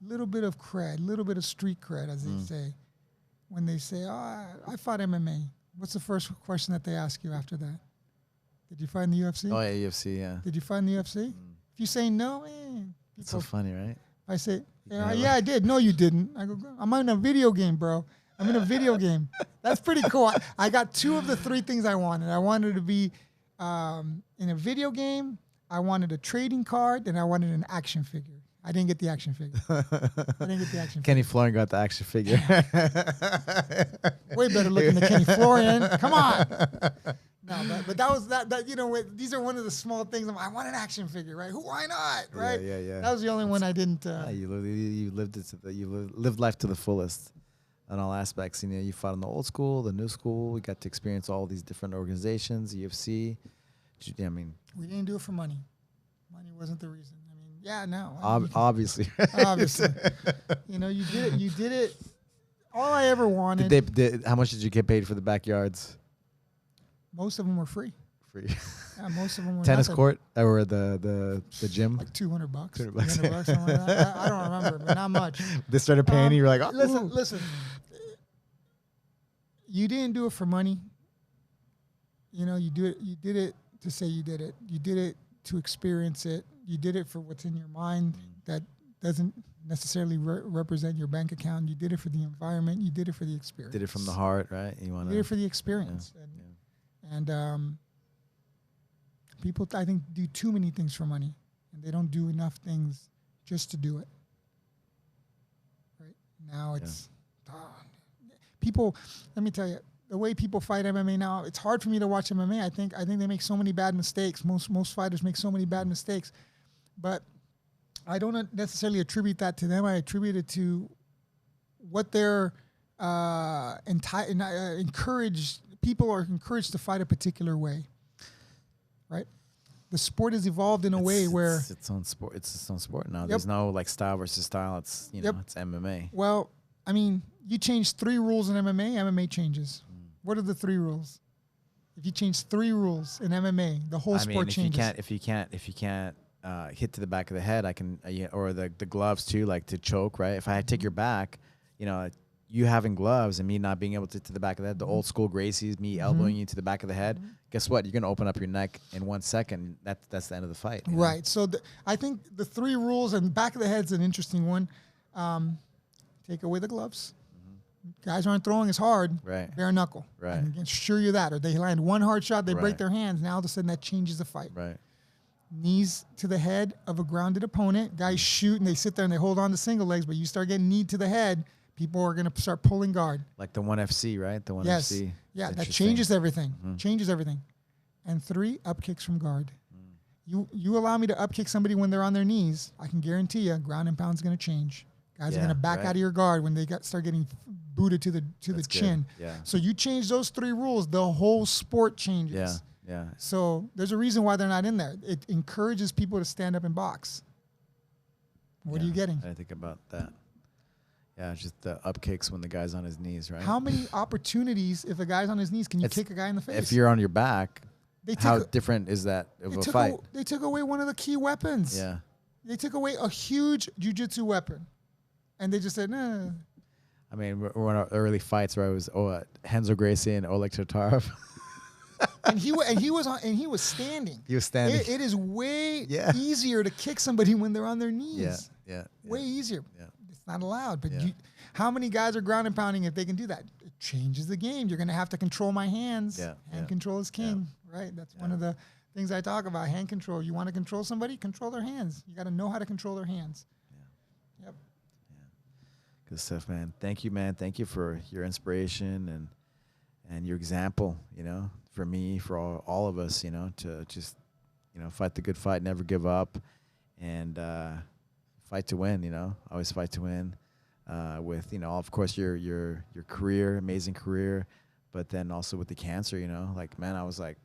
Little bit of cred, little bit of street cred, as they say. When they say, "Oh, I fought MMA," what's the first question that they ask you after that? Did you fight in the UFC? Oh yeah, UFC. Yeah. Did you fight in the UFC? If you say no, it's so funny, right? I say, yeah, I did. No, you didn't. I go, I'm in a video game, bro. I'm in a video game. That's pretty cool. I got 2 of the 3 things I wanted. I wanted to be in a video game. I wanted a trading card, and I wanted an action figure. I didn't get the action figure. Kenny Florian got the action figure. Way better looking than Kenny Florian. Come on. No, but that was that you know, these are one of the small things. I want an action figure, right? Why not, right? Yeah. That was the only one I didn't. You lived life to the fullest on all aspects. You know, you fought in the old school, the new school. We got to experience all these different organizations, UFC. I mean, we didn't do it for money. Money wasn't the reason. I mean, yeah, no. Obviously. Obviously. You know, you did it. All I ever wanted. How much did you get paid for the backyards? Most of them were free. Yeah, most of them were tennis court or the gym. Like $200. $200, something like that. I don't remember, but not much. They started paying you. You're like, oh, listen. You didn't do it for money. you know, you did it to say you did it. You did it to experience it. You did it for what's in your mind that doesn't necessarily represent your bank account. You did it for the environment. You did it for the experience. Did it from the heart, right? You did it for the experience. And people, I think, do too many things for money, and they don't do enough things just to do it. Right now, it's people. Let me tell you, the way people fight MMA now, it's hard for me to watch MMA. I think they make so many bad mistakes. Most fighters make so many bad mistakes, but I don't necessarily attribute that to them. I attribute it to what they're encouraged. People are encouraged to fight a particular way, right? The sport has evolved in a way where it's its own sport. It's its own sport now. There's no like style versus style. It's it's MMA. Well, I mean, you change 3 rules in MMA, MMA changes. What are the 3 rules? If you change 3 rules in MMA, the whole sport changes. If you can't hit to the back of the head, I can, or the gloves too, like to choke, right? If I take your back, you having gloves and me not being able to hit to the back of the head, the old school Gracies, me elbowing you to the back of the head, guess what? You're going to open up your neck in 1 second. That's the end of the fight. Right. So I think the 3 rules, and back of the head's an interesting one. Take away the gloves. Guys aren't throwing as hard. Right. Bare knuckle. Right. I can assure you that. Or they land one hard shot, they break their hands. Now all of a sudden that changes the fight. Right. Knees to the head of a grounded opponent. Guys shoot and they sit there and they hold on to single legs, but you start getting knee to the head, people are going to start pulling guard. Like the 1FC, right? The 1FC. Yes. Yeah, that changes everything. Changes everything. And 3, up kicks from guard. You allow me to up kick somebody when they're on their knees, I can guarantee you ground and pound is going to change. Guys are going to back out of your guard when they start getting booted to the chin. Yeah. So you change those 3 rules, the whole sport changes. Yeah. Yeah. So there's a reason why they're not in there. It encourages people to stand up and box. What are you getting? I think about that. Yeah, just the up kicks when the guy's on his knees, right? How many opportunities, if a guy's on his knees, can you kick a guy in the face? If you're on your back, how different is that of a fight? They took away one of the key weapons. Yeah. They took away a huge jiu-jitsu weapon. And they just said, nah. I mean, we're in our early fights where I was Renzo Gracie and Oleg Tartarov. and he was standing. He was standing. It is way easier to kick somebody when they're on their knees. Yeah. Way easier. Yeah. It's not allowed. But how many guys are ground and pounding if they can do that? It changes the game. You're going to have to control my hands. Yeah. Hand control is king, right? That's one of the things I talk about. Hand control. You want to control somebody? Control their hands. You got to know how to control their hands. Yeah. Yep. Good stuff, man. Thank you, man. Thank you for your inspiration and your example, for me, for all of us, to just, fight the good fight, never give up, and fight to win, always fight to win with, of course, your career, amazing career, but then also with the cancer, like, man, I was like,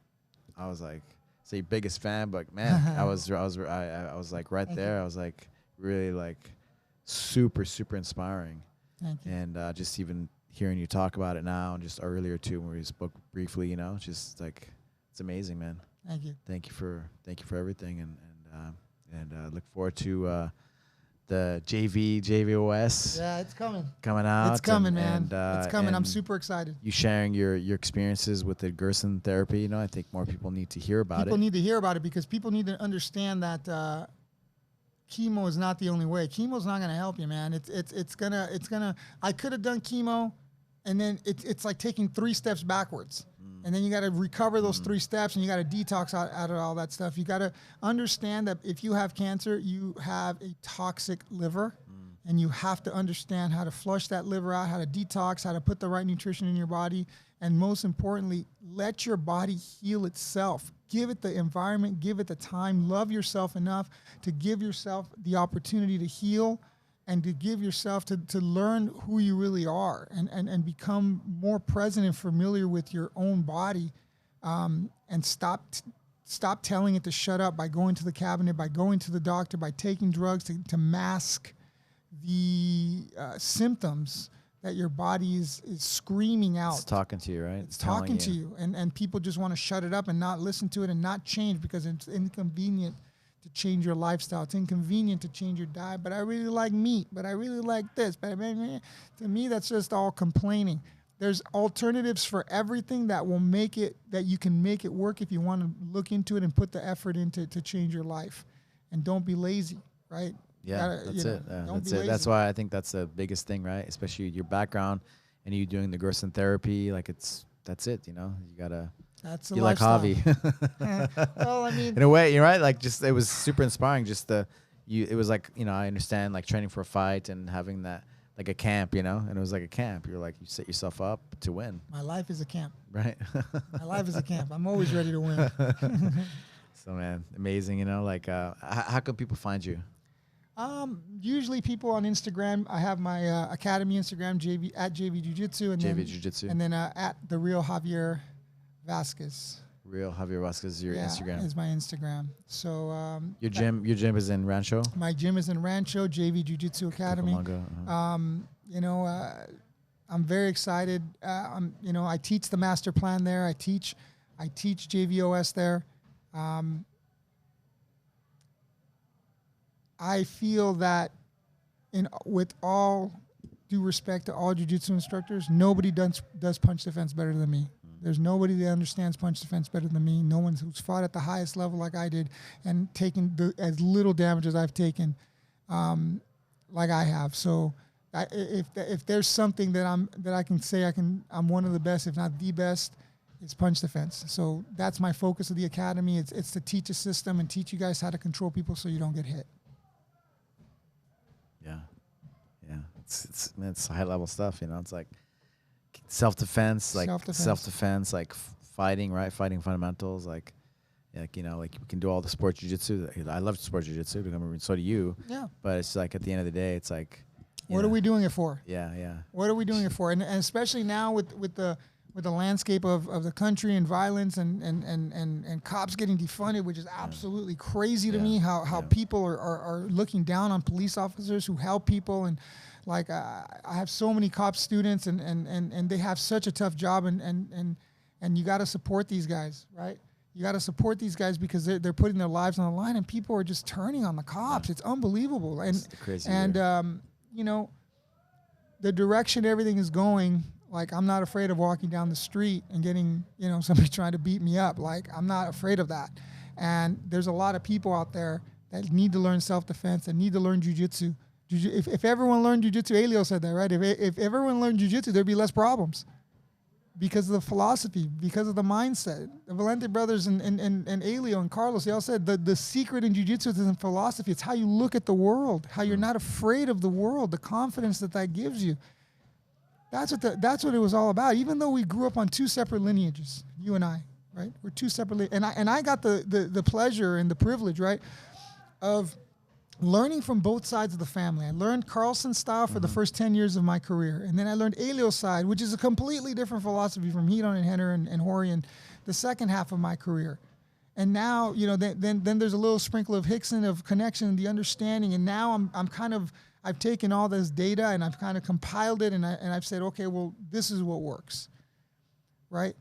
say your biggest fan, but man, I was like right there. I was like really like super inspiring. Thank you. And just even hearing you talk about it now and just earlier too when we spoke briefly, just like it's amazing, man. Thank you. Thank you for everything, and look forward to the jvos. Yeah, it's coming. Coming out. It's coming, man. It's coming. I'm super excited. You sharing your experiences with the Gerson therapy, I think more people need to hear about it. People need to hear about it because people need to understand that chemo is not the only way. Chemo's not going to help you, man. It's gonna. I could have done chemo, and then it's like taking 3 steps backwards, and then you got to recover those 3 steps, and you got to detox out of all that stuff. You got to understand that if you have cancer, you have a toxic liver, and you have to understand how to flush that liver out, how to detox, how to put the right nutrition in your body, and most importantly, let your body heal itself. Give it the environment, give it the time, love yourself enough to give yourself the opportunity to heal and to give yourself to learn who you really are and become more present and familiar with your own body, and stop telling it to shut up by going to the cabinet, by going to the doctor, by taking drugs to mask the symptoms that your body is screaming out. It's talking to you, right? It's talking to you. And people just want to shut it up and not listen to it and not change because it's inconvenient to change your lifestyle. It's inconvenient to change your diet. But I really like meat. But I really like this. But to me, that's just all complaining. there's alternatives for everything that will make it, that you can make it work if you want to look into it and put the effort into to change your life. And don't be lazy, right? Yeah, that's it. That's it. That's why I think that's the biggest thing, right? Especially your background and you doing the Gerson therapy. Like that's it, you know? You gotta, that's a you lifestyle. like Javi. Well, I mean, in a way, you're right. Like just, it was super inspiring. Just it was like, you know, I understand like training for a fight and having that, like a camp, you know, and it was like a camp. You're like, you set yourself up to win. my life is a camp. Right. My life is a camp. I'm always ready to win. So man, amazing. You know, like, how can people find you? Usually people on Instagram. I have my academy Instagram, JV at JV Jiu-Jitsu, and JV Jiu-Jitsu. and then at the real Javier Vazquez. Real Javier Vasquez is your Instagram. Is my Instagram. So Your gym is in Rancho. my gym is in Rancho, JV Jiu-Jitsu Academy. You know, I'm very excited. You know, I teach the master plan there. I teach JVOS there. I feel that, with all due respect to all jiu-jitsu instructors, nobody does punch defense better than me. There's nobody that understands punch defense better than me. No one who's fought at the highest level like I did and taken as little damage as I've taken, like I have. So, if there's something that I can say I'm one of the best, if not the best, it's punch defense. So that's my focus of the academy. It's to teach a system and teach you guys how to control people so you don't get hit. Yeah, it's high level stuff. You know, it's like self-defense, like fighting, right? Fighting fundamentals, like you know, like we can do all the sports jiu-jitsu. I love sports jiu-jitsu, so do you. Yeah. But it's like at the end of the day, it's like, what are we doing it for? Yeah. What are we doing it for? And especially now with the landscape of the country and violence and cops getting defunded, which is absolutely crazy to me, how people are looking down on police officers who help people. And like, I have so many cop students and they have such a tough job and you got to support these guys, right? You got to support these guys because they're putting their lives on the line and people are just turning on the cops. Yeah. It's unbelievable. And, crazy. You know, the direction everything is going, like, I'm not afraid of walking down the street and getting, you know, somebody trying to beat me up. Like, I'm not afraid of that. And there's a lot of people out there that need to learn self-defense and need to learn jiu-jitsu. If everyone learned jiu-jitsu, Elio said that, right? If everyone learned jiu-jitsu, there'd be less problems because of the philosophy, because of the mindset. The Valente brothers and Elio and Carlos, they all said the secret in jiu-jitsu is in philosophy. It's how you look at the world, how you're not afraid of the world, the confidence that gives you. That's what it was all about. Even though we grew up on two separate lineages, you and I, right? We're two separate, and I got the pleasure and the privilege, right, of learning from both sides of the family. I learned Carlson's style for the first 10 years of my career, and then I learned Elio's side, which is a completely different philosophy from Hedon and Henner and Horian, the second half of my career. And now, you know, then there's a little sprinkle of Hickson, of connection and the understanding, and now I've taken all this data and I've kind of compiled it and I've said, okay, well, this is what works, right?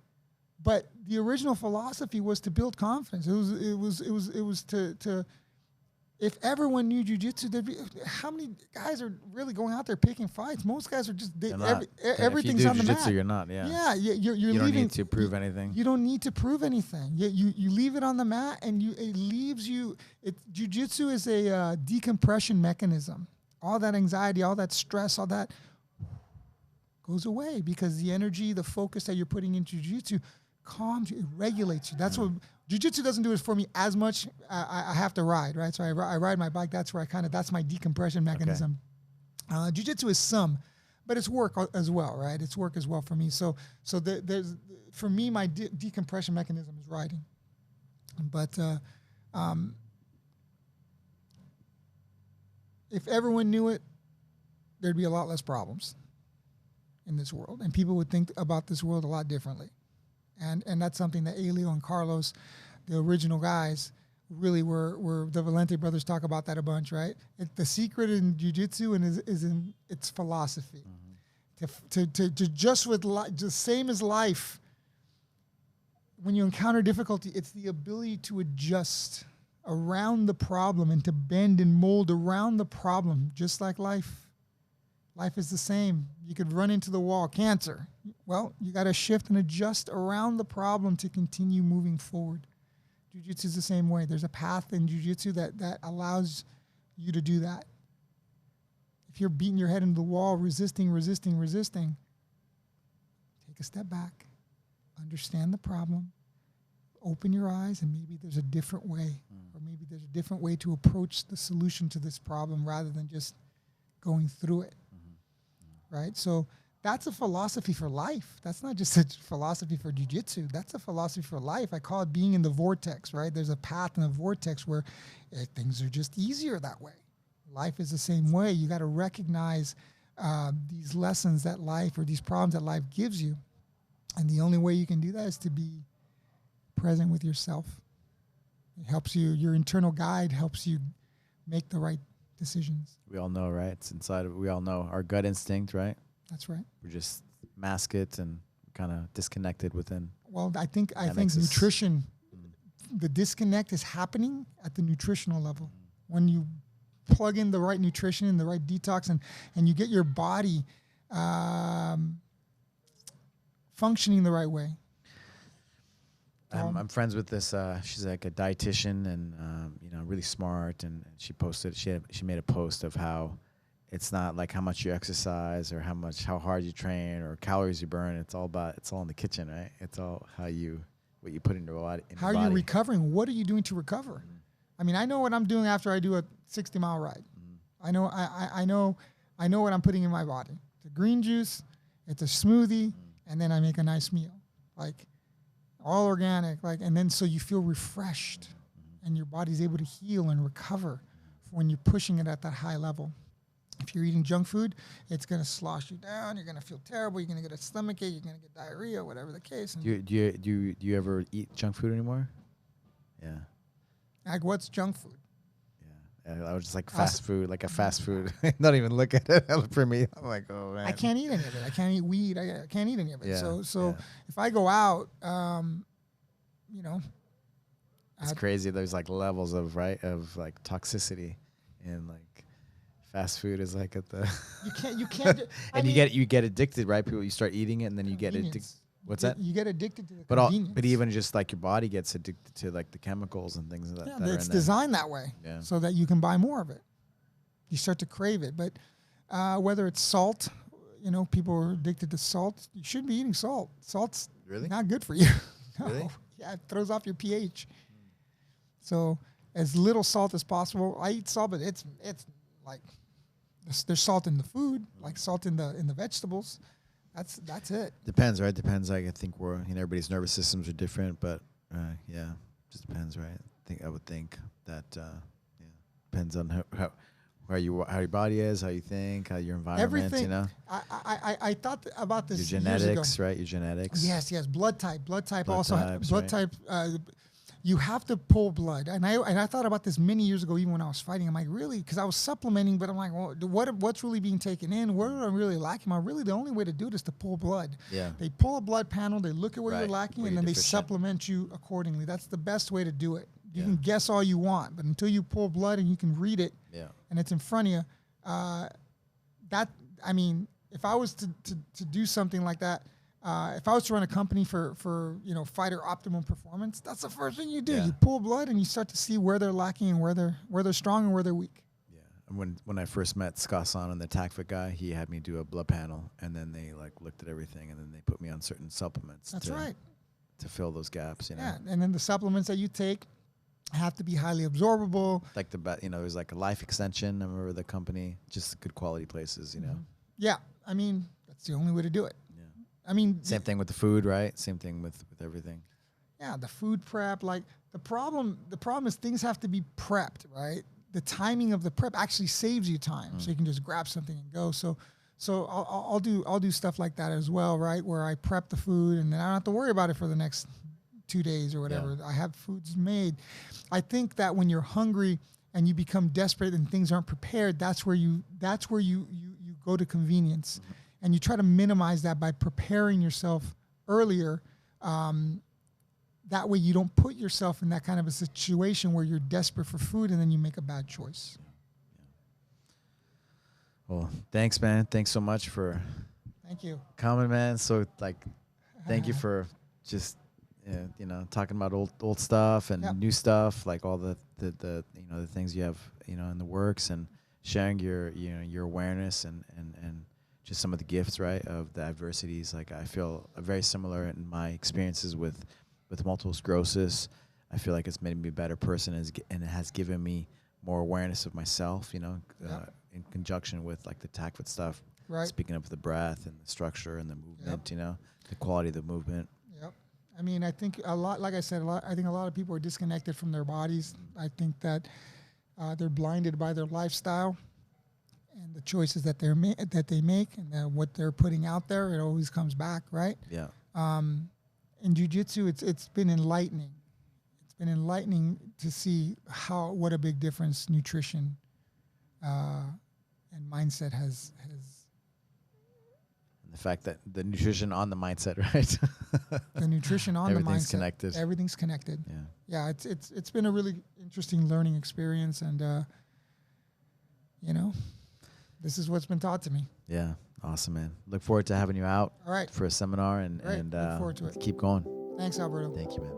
But the original philosophy was to build confidence. It was to if everyone knew jiu-jitsu, how many guys are really going out there picking fights? Most guys are just everything's on the mat. You're not, yeah. Yeah, you don't need to prove anything. You don't need to prove anything. You leave it on the mat and it leaves you. Jiu-jitsu is a decompression mechanism. All that anxiety, all that stress, all that goes away because the energy, the focus that you're putting into jiu-jitsu calms you, it regulates you. That's what jiu-jitsu doesn't do it for me as much. I have to ride, right? So I ride my bike. That's where that's my decompression mechanism. Okay. Jiu-jitsu is some, but it's work as well, right? It's work as well for me. So there's for me, my decompression mechanism is riding. But if everyone knew it, there'd be a lot less problems in this world, and people would think about this world a lot differently. And that's something that Elio and Carlos, the original guys, really were the Valente brothers talk about that a bunch, right? The secret in jiu-jitsu is in its philosophy. Mm-hmm. To just with just same as life, when you encounter difficulty, it's the ability to adjust around the problem and to bend and mold around the problem, just like life. Life is the same. You could run into the wall. Cancer. Well, you got to shift and adjust around the problem to continue moving forward. Jiu-jitsu is the same way. There's a path in jiu-jitsu that allows you to do that. If you're beating your head into the wall, resisting, take a step back, understand the problem, open your eyes, and maybe there's a different way, or maybe there's a different way to approach the solution to this problem rather than just going through it, right? So that's a philosophy for life. That's not just a philosophy for jiu-jitsu. That's a philosophy for life. I call it being in the vortex, right? There's a path in the vortex where things are just easier that way. Life is the same way. You got to recognize these lessons that life, or these problems that life gives you. And the only way you can do that is to be present with yourself. It helps you, your internal guide helps you make the right decisions. We all know, right? It's inside of, we all know our gut instinct, right? That's right. We just mask it and kind of disconnected within. Well, I think nutrition, the disconnect is happening at the nutritional level. When you plug in the right nutrition and the right detox, and you get your body functioning the right way. I'm friends with this. She's like a dietitian, and really smart. And she posted. She made a post of how it's not like how much you exercise or how hard you train or calories you burn. It's all in the kitchen, right? It's all what you put in your body. How are you recovering? What are you doing to recover? I mean, I know what I'm doing after I do a 60-mile ride. I know what I'm putting in my body. It's a green juice, it's a smoothie, and then I make a nice meal, like all organic, and then so you feel refreshed, and your body's able to heal and recover when you're pushing it at that high level. If you're eating junk food, it's going to slosh you down. You're going to feel terrible. You're going to get a stomachache. You're going to get diarrhea, whatever the case. Do you ever eat junk food anymore? Yeah. Like, what's junk food? Yeah, I was just like fast food, like a fast food. Don't even look at it for me. I'm like, oh man. I can't eat any of it. I can't eat weed. I can't eat any of it. Yeah, so if I go out, it's crazy. There's like levels of like toxicity, and like fast food is like at the. You can't. And you get addicted, right? People, you start eating it, and then you get addicted. What's that? You get addicted to the convenience. But even just like your body gets addicted to like the chemicals and things that. Yeah, it's designed that way, so that you can buy more of it. You start to crave it, but whether it's salt, people are addicted to salt. You shouldn't be eating salt. Salt's really not good for you. No. Really? Yeah, it throws off your pH. So as little salt as possible. I eat salt, but it's like there's salt in the food, like salt in the vegetables. That's it. Depends, right? Depends. Like I think everybody's nervous systems are different, but just depends, right? I would think that depends on how your body is, how you think, how your environment. Everything. I thought about this. Your genetics, right? Your genetics. Yes. Blood type also. Blood type. You have to pull blood, and I thought about this many years ago, even when I was fighting. I'm like, really? Because I was supplementing, but I'm like, well, what's really being taken in? What am I really lacking? Really, the only way to do it is to pull blood. Yeah. They pull a blood panel, they look at where you're lacking, and then they supplement you accordingly. That's the best way to do it. You can guess all you want, but until you pull blood and you can read it, and it's in front of you, if I was to do something like that. If I was to run a company for fighter optimum performance, that's the first thing you do. Yeah. You pull blood and you start to see where they're lacking and where they're strong and where they're weak. Yeah. And when I first met Skasan and the TACFIT guy, he had me do a blood panel, and then they looked at everything, and then they put me on certain supplements. That's right. To fill those gaps, Yeah, and then the supplements that you take have to be highly absorbable. Like there's like a Life Extension. I remember the company, just good quality places, Yeah, that's the only way to do it. Same thing with the food, right? Same thing with everything. Yeah, the food prep. Like the problem is things have to be prepped, right? The timing of the prep actually saves you time, so you can just grab something and go. So I'll do stuff like that as well, right? Where I prep the food and then I don't have to worry about it for the next 2 days or whatever. Yeah. I have foods made. I think that when you're hungry and you become desperate and things aren't prepared, that's where you go to convenience. Mm-hmm. And you try to minimize that by preparing yourself earlier. That way you don't put yourself in that kind of a situation where you're desperate for food and then you make a bad choice. Well, thanks, man. Thanks so much for Thank you. Coming, man. So like, thank you for just talking about old stuff and new stuff, like all the the things you have in the works, and sharing your your awareness and just some of the gifts, right, of the adversities. Like I feel very similar in my experiences with multiple sclerosis. I feel like it's made me a better person, and it has given me more awareness of myself, in conjunction with like the tackfoot stuff, Right. speaking of the breath and the structure and the movement, the quality of the movement. Yep. I mean, I think a lot, like I said, I think a lot of people are disconnected from their bodies. I think that they're blinded by their lifestyle and the choices that they make, and what they're putting out there. It always comes back, right? Yeah. In jiu-jitsu, it's been enlightening. It's been enlightening to see what a big difference nutrition and mindset has. And the fact that the nutrition on the mindset, right? The nutrition on the mindset. Everything's connected. Everything's connected. Yeah. Yeah, it's been a really interesting learning experience, and this is what's been taught to me. Yeah. Awesome, man. Look forward to having you out. All right. For a seminar, and Look forward to it. keep going. Thanks, Alberto. Thank you, man.